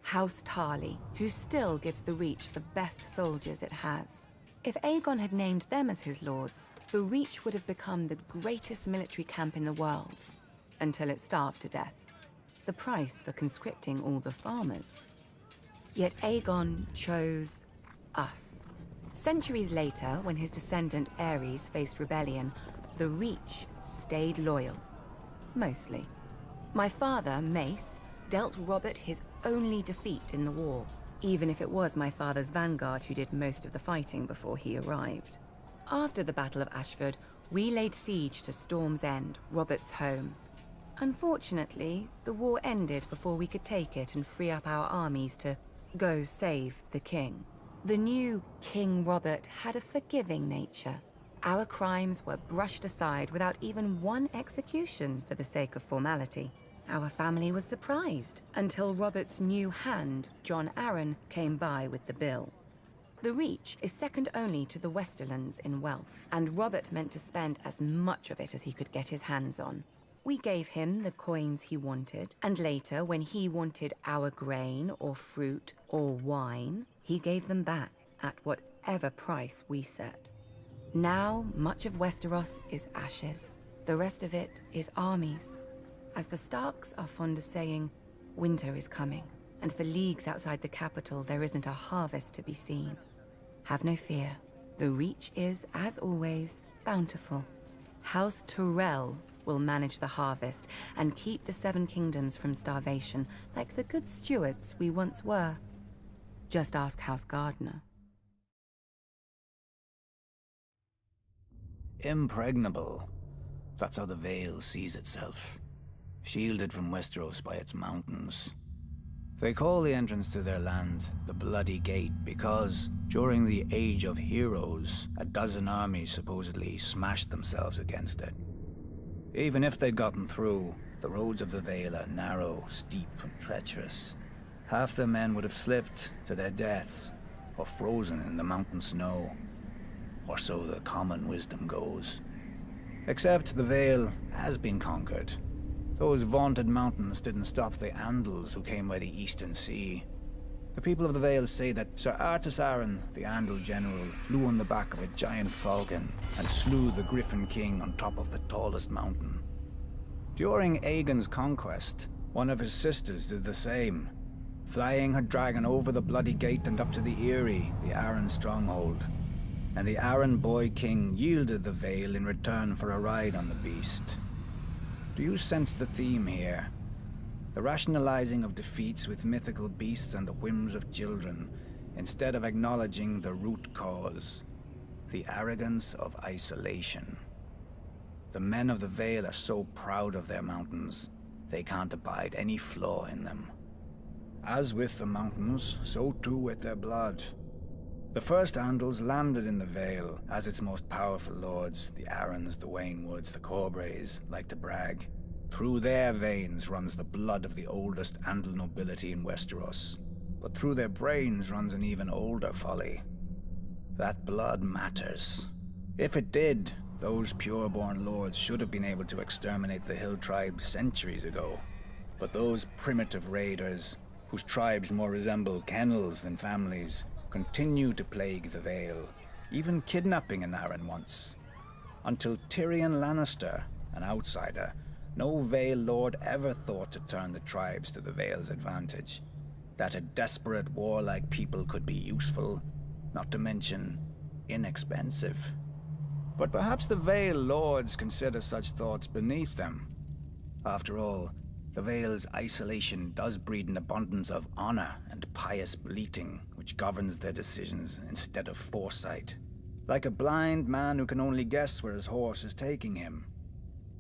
House Tarly, who still gives the Reach the best soldiers it has. If Aegon had named them as his lords, the Reach would have become the greatest military camp in the world, until it starved to death. The price for conscripting all the farmers. Yet Aegon chose us. Centuries later, when his descendant Aerys faced rebellion, the Reach stayed loyal. Mostly. My father, Mace, dealt Robert his only defeat in the war, even if it was my father's vanguard who did most of the fighting before he arrived. After the Battle of Ashford, we laid siege to Storm's End, Robert's home. Unfortunately, the war ended before we could take it and free up our armies to go save the king. The new King Robert had a forgiving nature. Our crimes were brushed aside without even one execution for the sake of formality. Our family was surprised until Robert's new hand, Jon Arryn, came by with the bill. The Reach is second only to the Westerlands in wealth, and Robert meant to spend as much of it as he could get his hands on. We gave him the coins he wanted, and later, when he wanted our grain or fruit or wine, he gave them back at whatever price we set. Now, much of Westeros is ashes. The rest of it is armies. As the Starks are fond of saying, winter is coming, and for leagues outside the capital there isn't a harvest to be seen. Have no fear. The Reach is, as always, bountiful. House Tyrell will manage the harvest and keep the Seven Kingdoms from starvation, like the good stewards we once were. Just ask House Gardner. Impregnable. That's how the Vale sees itself. Shielded from Westeros by its mountains. They call the entrance to their land the Bloody Gate because, during the Age of Heroes, a dozen armies supposedly smashed themselves against it. Even if they'd gotten through, the roads of the Vale are narrow, steep, and treacherous. Half the men would have slipped to their deaths, or frozen in the mountain snow. Or so the common wisdom goes. Except the Vale has been conquered. Those vaunted mountains didn't stop the Andals who came by the Eastern Sea. The people of the Vale say that Sir Artus Arryn, the Andal general, flew on the back of a giant falcon and slew the Griffin King on top of the tallest mountain. During Aegon's conquest, one of his sisters did the same, flying her dragon over the Bloody Gate and up to the Eyrie, the Arryn stronghold. And the Arryn boy king yielded the Vale in return for a ride on the beast. Do you sense the theme here? The rationalizing of defeats with mythical beasts and the whims of children, instead of acknowledging the root cause, the arrogance of isolation. The men of the Vale are so proud of their mountains, they can't abide any flaw in them. As with the mountains, so too with their blood. The first Andals landed in the Vale, as its most powerful lords, the Arryns, the Waynwoods, the Corbrays, like to brag. Through their veins runs the blood of the oldest Andal nobility in Westeros. But through their brains runs an even older folly. That blood matters. If it did, those pure-born lords should have been able to exterminate the hill tribes centuries ago. But those primitive raiders, whose tribes more resemble kennels than families, continue to plague the Vale, even kidnapping an Arryn once. Until Tyrion Lannister, an outsider, no Vale lord ever thought to turn the tribes to the Vale's advantage. That a desperate, warlike people could be useful, not to mention inexpensive. But perhaps the Vale lords consider such thoughts beneath them. After all, the Vale's isolation does breed an abundance of honor and pious bleating, which governs their decisions instead of foresight. Like a blind man who can only guess where his horse is taking him.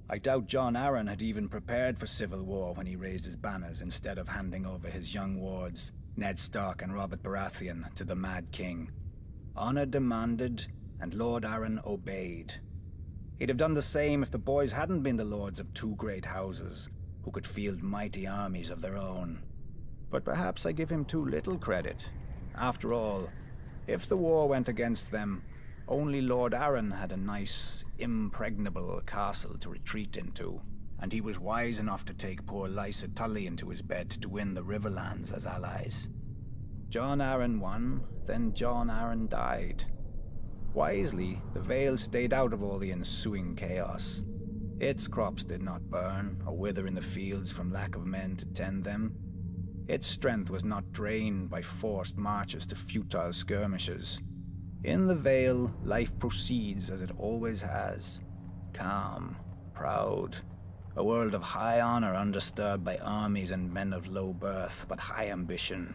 I doubt Jon Arryn had even prepared for civil war when he raised his banners instead of handing over his young wards, Ned Stark and Robert Baratheon, to the Mad King. Honor demanded, and Lord Arryn obeyed. He'd have done the same if the boys hadn't been the lords of two great houses, who could field mighty armies of their own. But perhaps I give him too little credit. After all, if the war went against them, only Lord Arryn had a nice, impregnable castle to retreat into, and he was wise enough to take poor Lysa Tully into his bed to win the Riverlands as allies. Jon Arryn won, then Jon Arryn died. Wisely, the Vale stayed out of all the ensuing chaos. Its crops did not burn or wither in the fields from lack of men to tend them. Its strength was not drained by forced marches to futile skirmishes. In the Vale, life proceeds as it always has. Calm, proud. A world of high honor undisturbed by armies and men of low birth, but high ambition.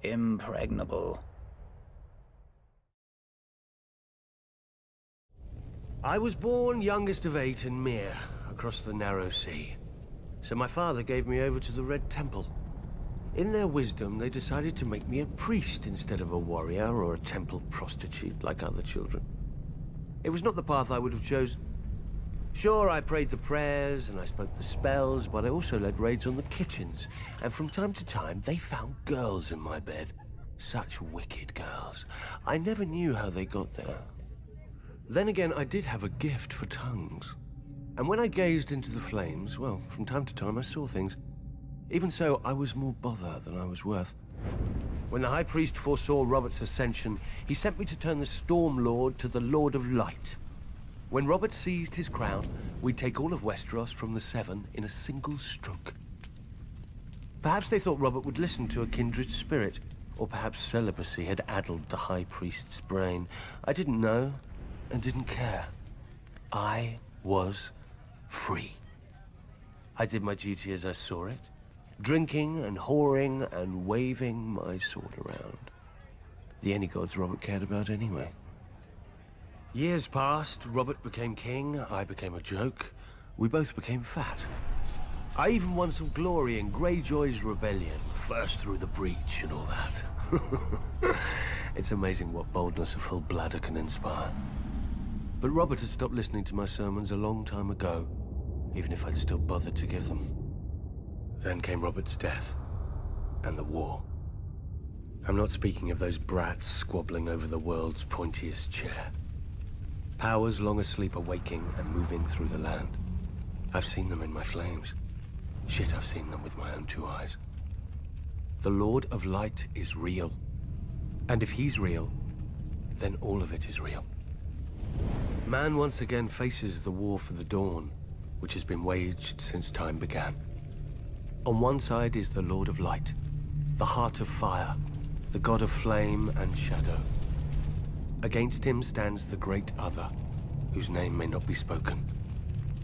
Impregnable. I was born youngest of 8 in Meera, across the narrow sea. So my father gave me over to the Red Temple. In their wisdom, they decided to make me a priest instead of a warrior or a temple prostitute like other children. It was not the path I would have chosen. Sure, I prayed the prayers and I spoke the spells, but I also led raids on the kitchens. And from time to time, they found girls in my bed. Such wicked girls. I never knew how they got there. Then again, I did have a gift for tongues. And when I gazed into the flames, well, from time to time I saw things. Even so, I was more bother than I was worth. When the High Priest foresaw Robert's ascension, he sent me to turn the Storm Lord to the Lord of Light. When Robert seized his crown, we'd take all of Westeros from the Seven in a single stroke. Perhaps they thought Robert would listen to a kindred spirit, or perhaps celibacy had addled the High Priest's brain. I didn't know, and didn't care. I was free. I did my duty as I saw it, drinking and whoring and waving my sword around. The only gods Robert cared about anyway. Years passed, Robert became king, I became a joke. We both became fat. I even won some glory in Greyjoy's rebellion, first through the breach and all that. It's amazing what boldness a full bladder can inspire. But Robert had stopped listening to my sermons a long time ago, even if I'd still bothered to give them. Then came Robert's death, and the war. I'm not speaking of those brats squabbling over the world's pointiest chair. Powers long asleep are waking and moving through the land. I've seen them in my flames. Shit, I've seen them with my own 2 eyes. The Lord of Light is real. And if he's real, then all of it is real. Man once again faces the war for the dawn, which has been waged since time began. On one side is the Lord of Light, the Heart of Fire, the God of Flame and Shadow. Against him stands the Great Other, whose name may not be spoken.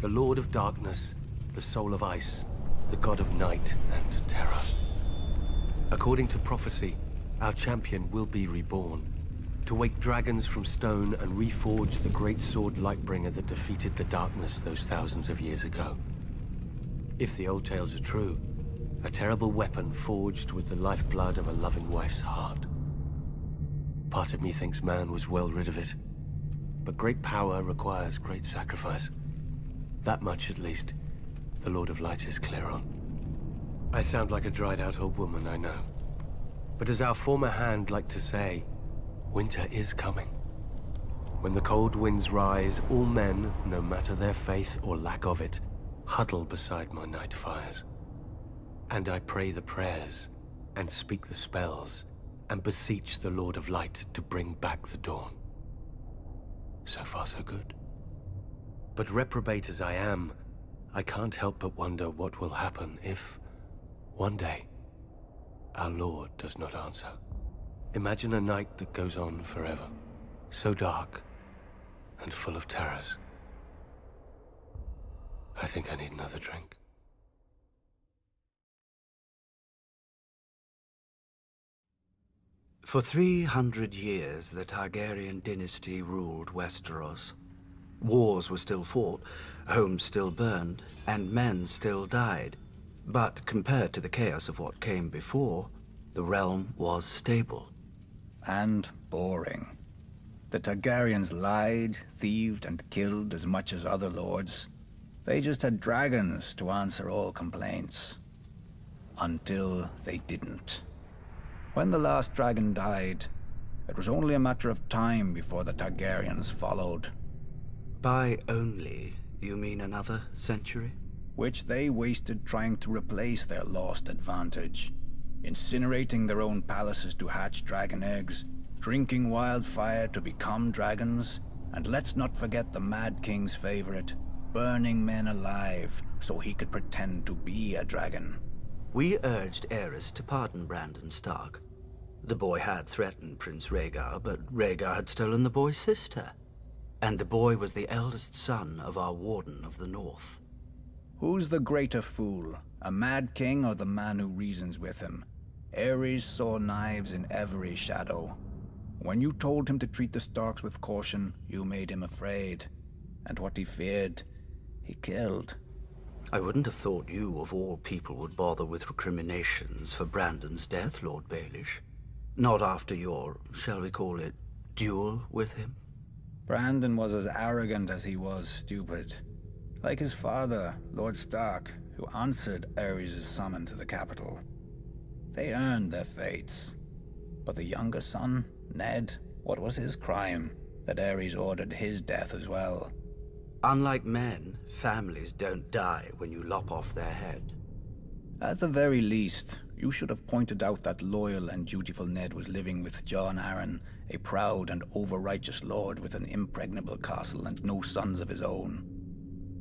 The Lord of Darkness, the Soul of Ice, the God of Night and Terror. According to prophecy, our champion will be reborn, to wake dragons from stone and reforge the great sword Lightbringer that defeated the darkness those thousands of years ago. If the old tales are true, a terrible weapon forged with the lifeblood of a loving wife's heart. Part of me thinks man was well rid of it, but great power requires great sacrifice. That much, at least, the Lord of Light is clear on. I sound like a dried-out old woman, I know. But as our former hand liked to say, winter is coming. When the cold winds rise, all men, no matter their faith or lack of it, huddle beside my night fires. And I pray the prayers, and speak the spells, and beseech the Lord of Light to bring back the dawn. So far, so good. But reprobate as I am, I can't help but wonder what will happen if, one day, our Lord does not answer. Imagine a night that goes on forever, so dark and full of terrors. I think I need another drink. For 300 years, the Targaryen dynasty ruled Westeros. Wars were still fought, homes still burned, and men still died. But compared to the chaos of what came before, the realm was stable. And boring. The Targaryens lied, thieved, and killed as much as other lords. They just had dragons to answer all complaints. Until they didn't. When the last dragon died, it was only a matter of time before the Targaryens followed. By only, you mean another century? Which they wasted trying to replace their lost advantage. Incinerating their own palaces to hatch dragon eggs, drinking wildfire to become dragons, and let's not forget the Mad King's favorite, burning men alive so he could pretend to be a dragon. We urged Aerys to pardon Brandon Stark. The boy had threatened Prince Rhaegar, but Rhaegar had stolen the boy's sister. And the boy was the eldest son of our Warden of the North. Who's the greater fool, a Mad King or the man who reasons with him? Aerys saw knives in every shadow. When you told him to treat the Starks with caution, you made him afraid. And what he feared, he killed. I wouldn't have thought you, of all people, would bother with recriminations for Brandon's death, Lord Baelish. Not after your, shall we call it, duel with him? Brandon was as arrogant as he was stupid. Like his father, Lord Stark, who answered Aerys' summon to the capital. They earned their fates. But the younger son, Ned, what was his crime? That Aerys ordered his death as well. Unlike men, families don't die when you lop off their head. At the very least, you should have pointed out that loyal and dutiful Ned was living with Jon Arryn, a proud and over-righteous lord with an impregnable castle and no sons of his own.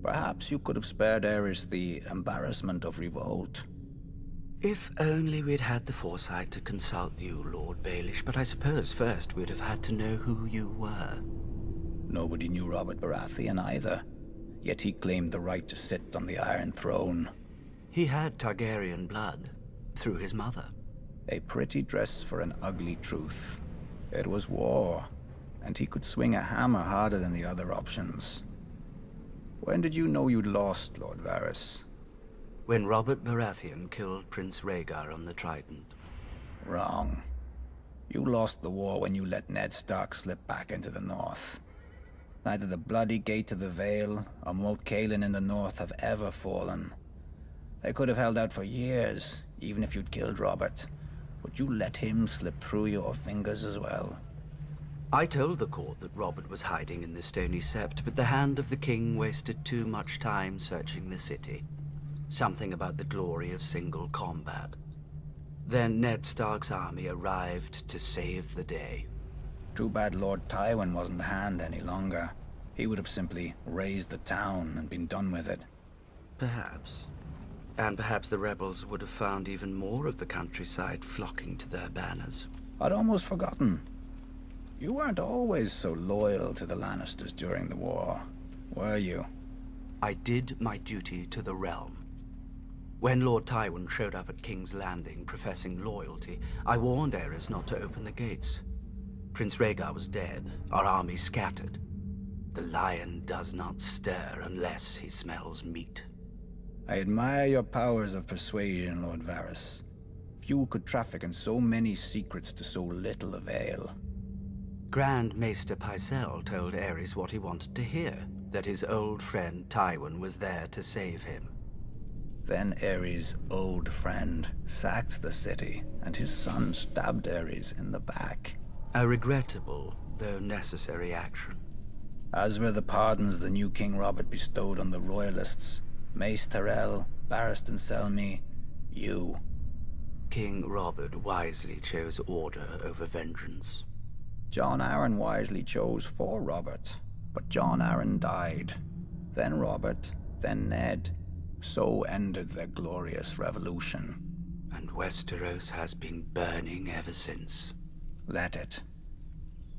Perhaps you could have spared Aerys the embarrassment of revolt. If only we'd had the foresight to consult you, Lord Baelish, but I suppose first we'd have had to know who you were. Nobody knew Robert Baratheon either, yet he claimed the right to sit on the Iron Throne. He had Targaryen blood, through his mother. A pretty dress for an ugly truth. It was war, and he could swing a hammer harder than the other options. When did you know you'd lost, Lord Varys? When Robert Baratheon killed Prince Rhaegar on the Trident. Wrong. You lost the war when you let Ned Stark slip back into the north. Neither the bloody gate of the Vale or Moat Cailin in the north have ever fallen. They could have held out for years, even if you'd killed Robert. But you let him slip through your fingers as well. I told the court that Robert was hiding in the Stony Sept, but the hand of the king wasted too much time searching the city. Something about the glory of single combat. Then Ned Stark's army arrived to save the day. Too bad Lord Tywin wasn't the hand any longer. He would have simply razed the town and been done with it. Perhaps. And perhaps the rebels would have found even more of the countryside flocking to their banners. I'd almost forgotten. You weren't always so loyal to the Lannisters during the war, were you? I did my duty to the realm. When Lord Tywin showed up at King's Landing professing loyalty, I warned Aerys not to open the gates. Prince Rhaegar was dead, our army scattered. The lion does not stir unless he smells meat. I admire your powers of persuasion, Lord Varys. Few could traffic in so many secrets to so little avail. Grand Maester Pycelle told Aerys what he wanted to hear, that his old friend Tywin was there to save him. Then Aerys' old friend sacked the city, and his son stabbed Aerys in the back. A regrettable, though necessary action. As were the pardons the new King Robert bestowed on the Royalists. Mace Tyrell, Barristan Selmy, you. King Robert wisely chose order over vengeance. Jon Arryn wisely chose for Robert, but Jon Arryn died. Then Robert, then Ned. So ended their glorious revolution. And Westeros has been burning ever since. Let it.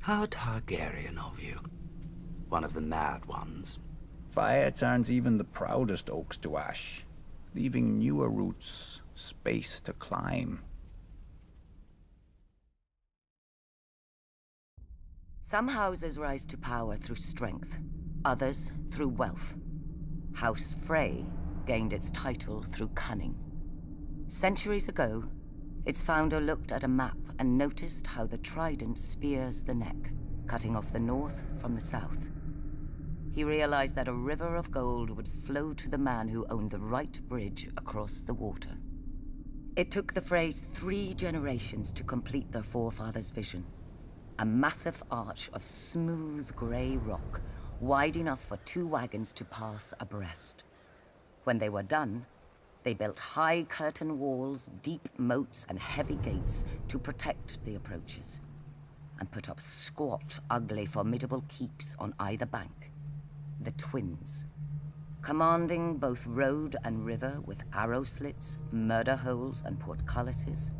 How Targaryen of you. One of the mad ones. Fire turns even the proudest oaks to ash, leaving newer roots space to climb. Some houses rise to power through strength, others through wealth. House Frey gained its title through cunning. Centuries ago, its founder looked at a map and noticed how the trident spears the neck, cutting off the north from the south. He realized that a river of gold would flow to the man who owned the right bridge across the water. It took the Freys 3 generations to complete their forefathers' vision. A massive arch of smooth grey rock, wide enough for 2 wagons to pass abreast. When they were done, they built high curtain walls, deep moats, and heavy gates to protect the approaches, and put up squat, ugly, formidable keeps on either bank. The Twins, commanding both road and river with arrow slits, murder holes, and portcullises.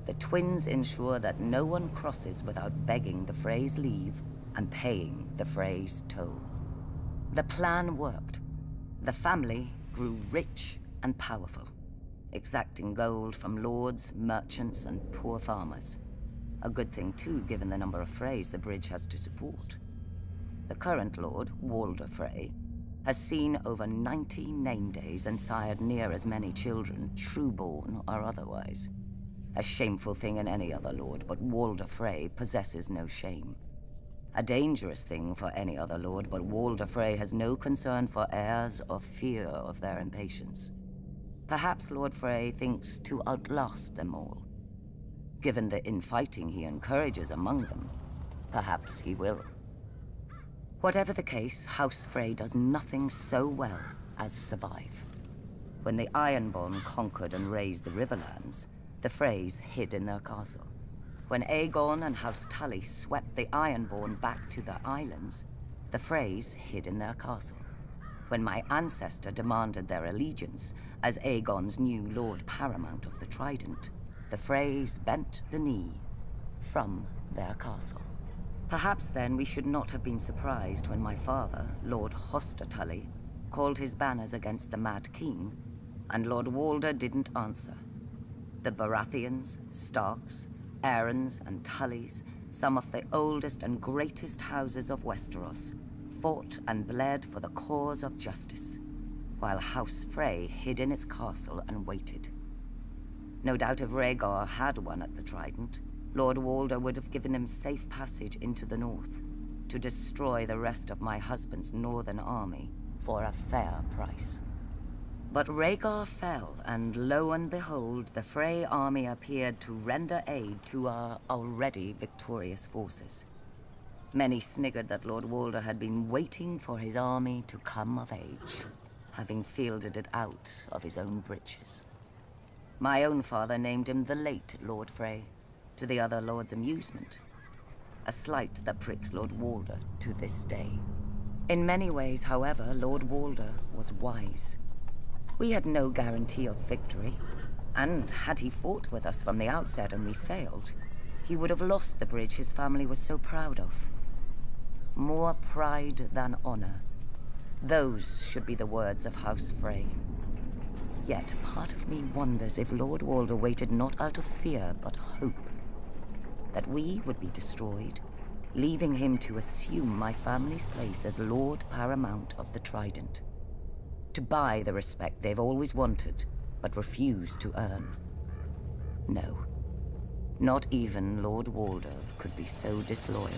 The Twins ensure that no one crosses without begging the Freys' leave and paying the Freys' toll. The plan worked. The family grew rich and powerful, exacting gold from lords, merchants, and poor farmers. A good thing too, given the number of Freys the bridge has to support. The current Lord Walder Frey has seen over 90 name days and sired near as many children, true-born or otherwise. A shameful thing in any other lord, but Walder Frey possesses no shame. A dangerous thing for any other lord, but Walder Frey has no concern for heirs or fear of their impatience. Perhaps Lord Frey thinks to outlast them all. Given the infighting he encourages among them, perhaps he will. Whatever the case, House Frey does nothing so well as survive. When the Ironborn conquered and razed the Riverlands, the Freys hid in their castle. When Aegon and House Tully swept the Ironborn back to their islands, the Freys hid in their castle. When my ancestor demanded their allegiance as Aegon's new Lord Paramount of the Trident, the Freys bent the knee from their castle. Perhaps then we should not have been surprised when my father, Lord Hoster Tully, called his banners against the Mad King, and Lord Walder didn't answer. The Baratheons, Starks, Aarons, and Tullys, some of the oldest and greatest houses of Westeros, fought and bled for the cause of justice, while House Frey hid in its castle and waited. No doubt if Rhaegar had won at the Trident, Lord Walder would have given him safe passage into the north, to destroy the rest of my husband's northern army for a fair price. But Rhaegar fell, and lo and behold, the Frey army appeared to render aid to our already victorious forces. Many sniggered that Lord Walder had been waiting for his army to come of age, having fielded it out of his own breeches. My own father named him the late Lord Frey, to the other lords' amusement. A slight that pricks Lord Walder to this day. In many ways, however, Lord Walder was wise. We had no guarantee of victory, and had he fought with us from the outset and we failed, he would have lost the bridge his family was so proud of. More pride than honor. Those should be the words of House Frey. Yet part of me wonders if Lord Walder waited not out of fear, but hope. That we would be destroyed, leaving him to assume my family's place as Lord Paramount of the Trident. To buy the respect they've always wanted, but refused to earn. No. Not even Lord Walder could be so disloyal.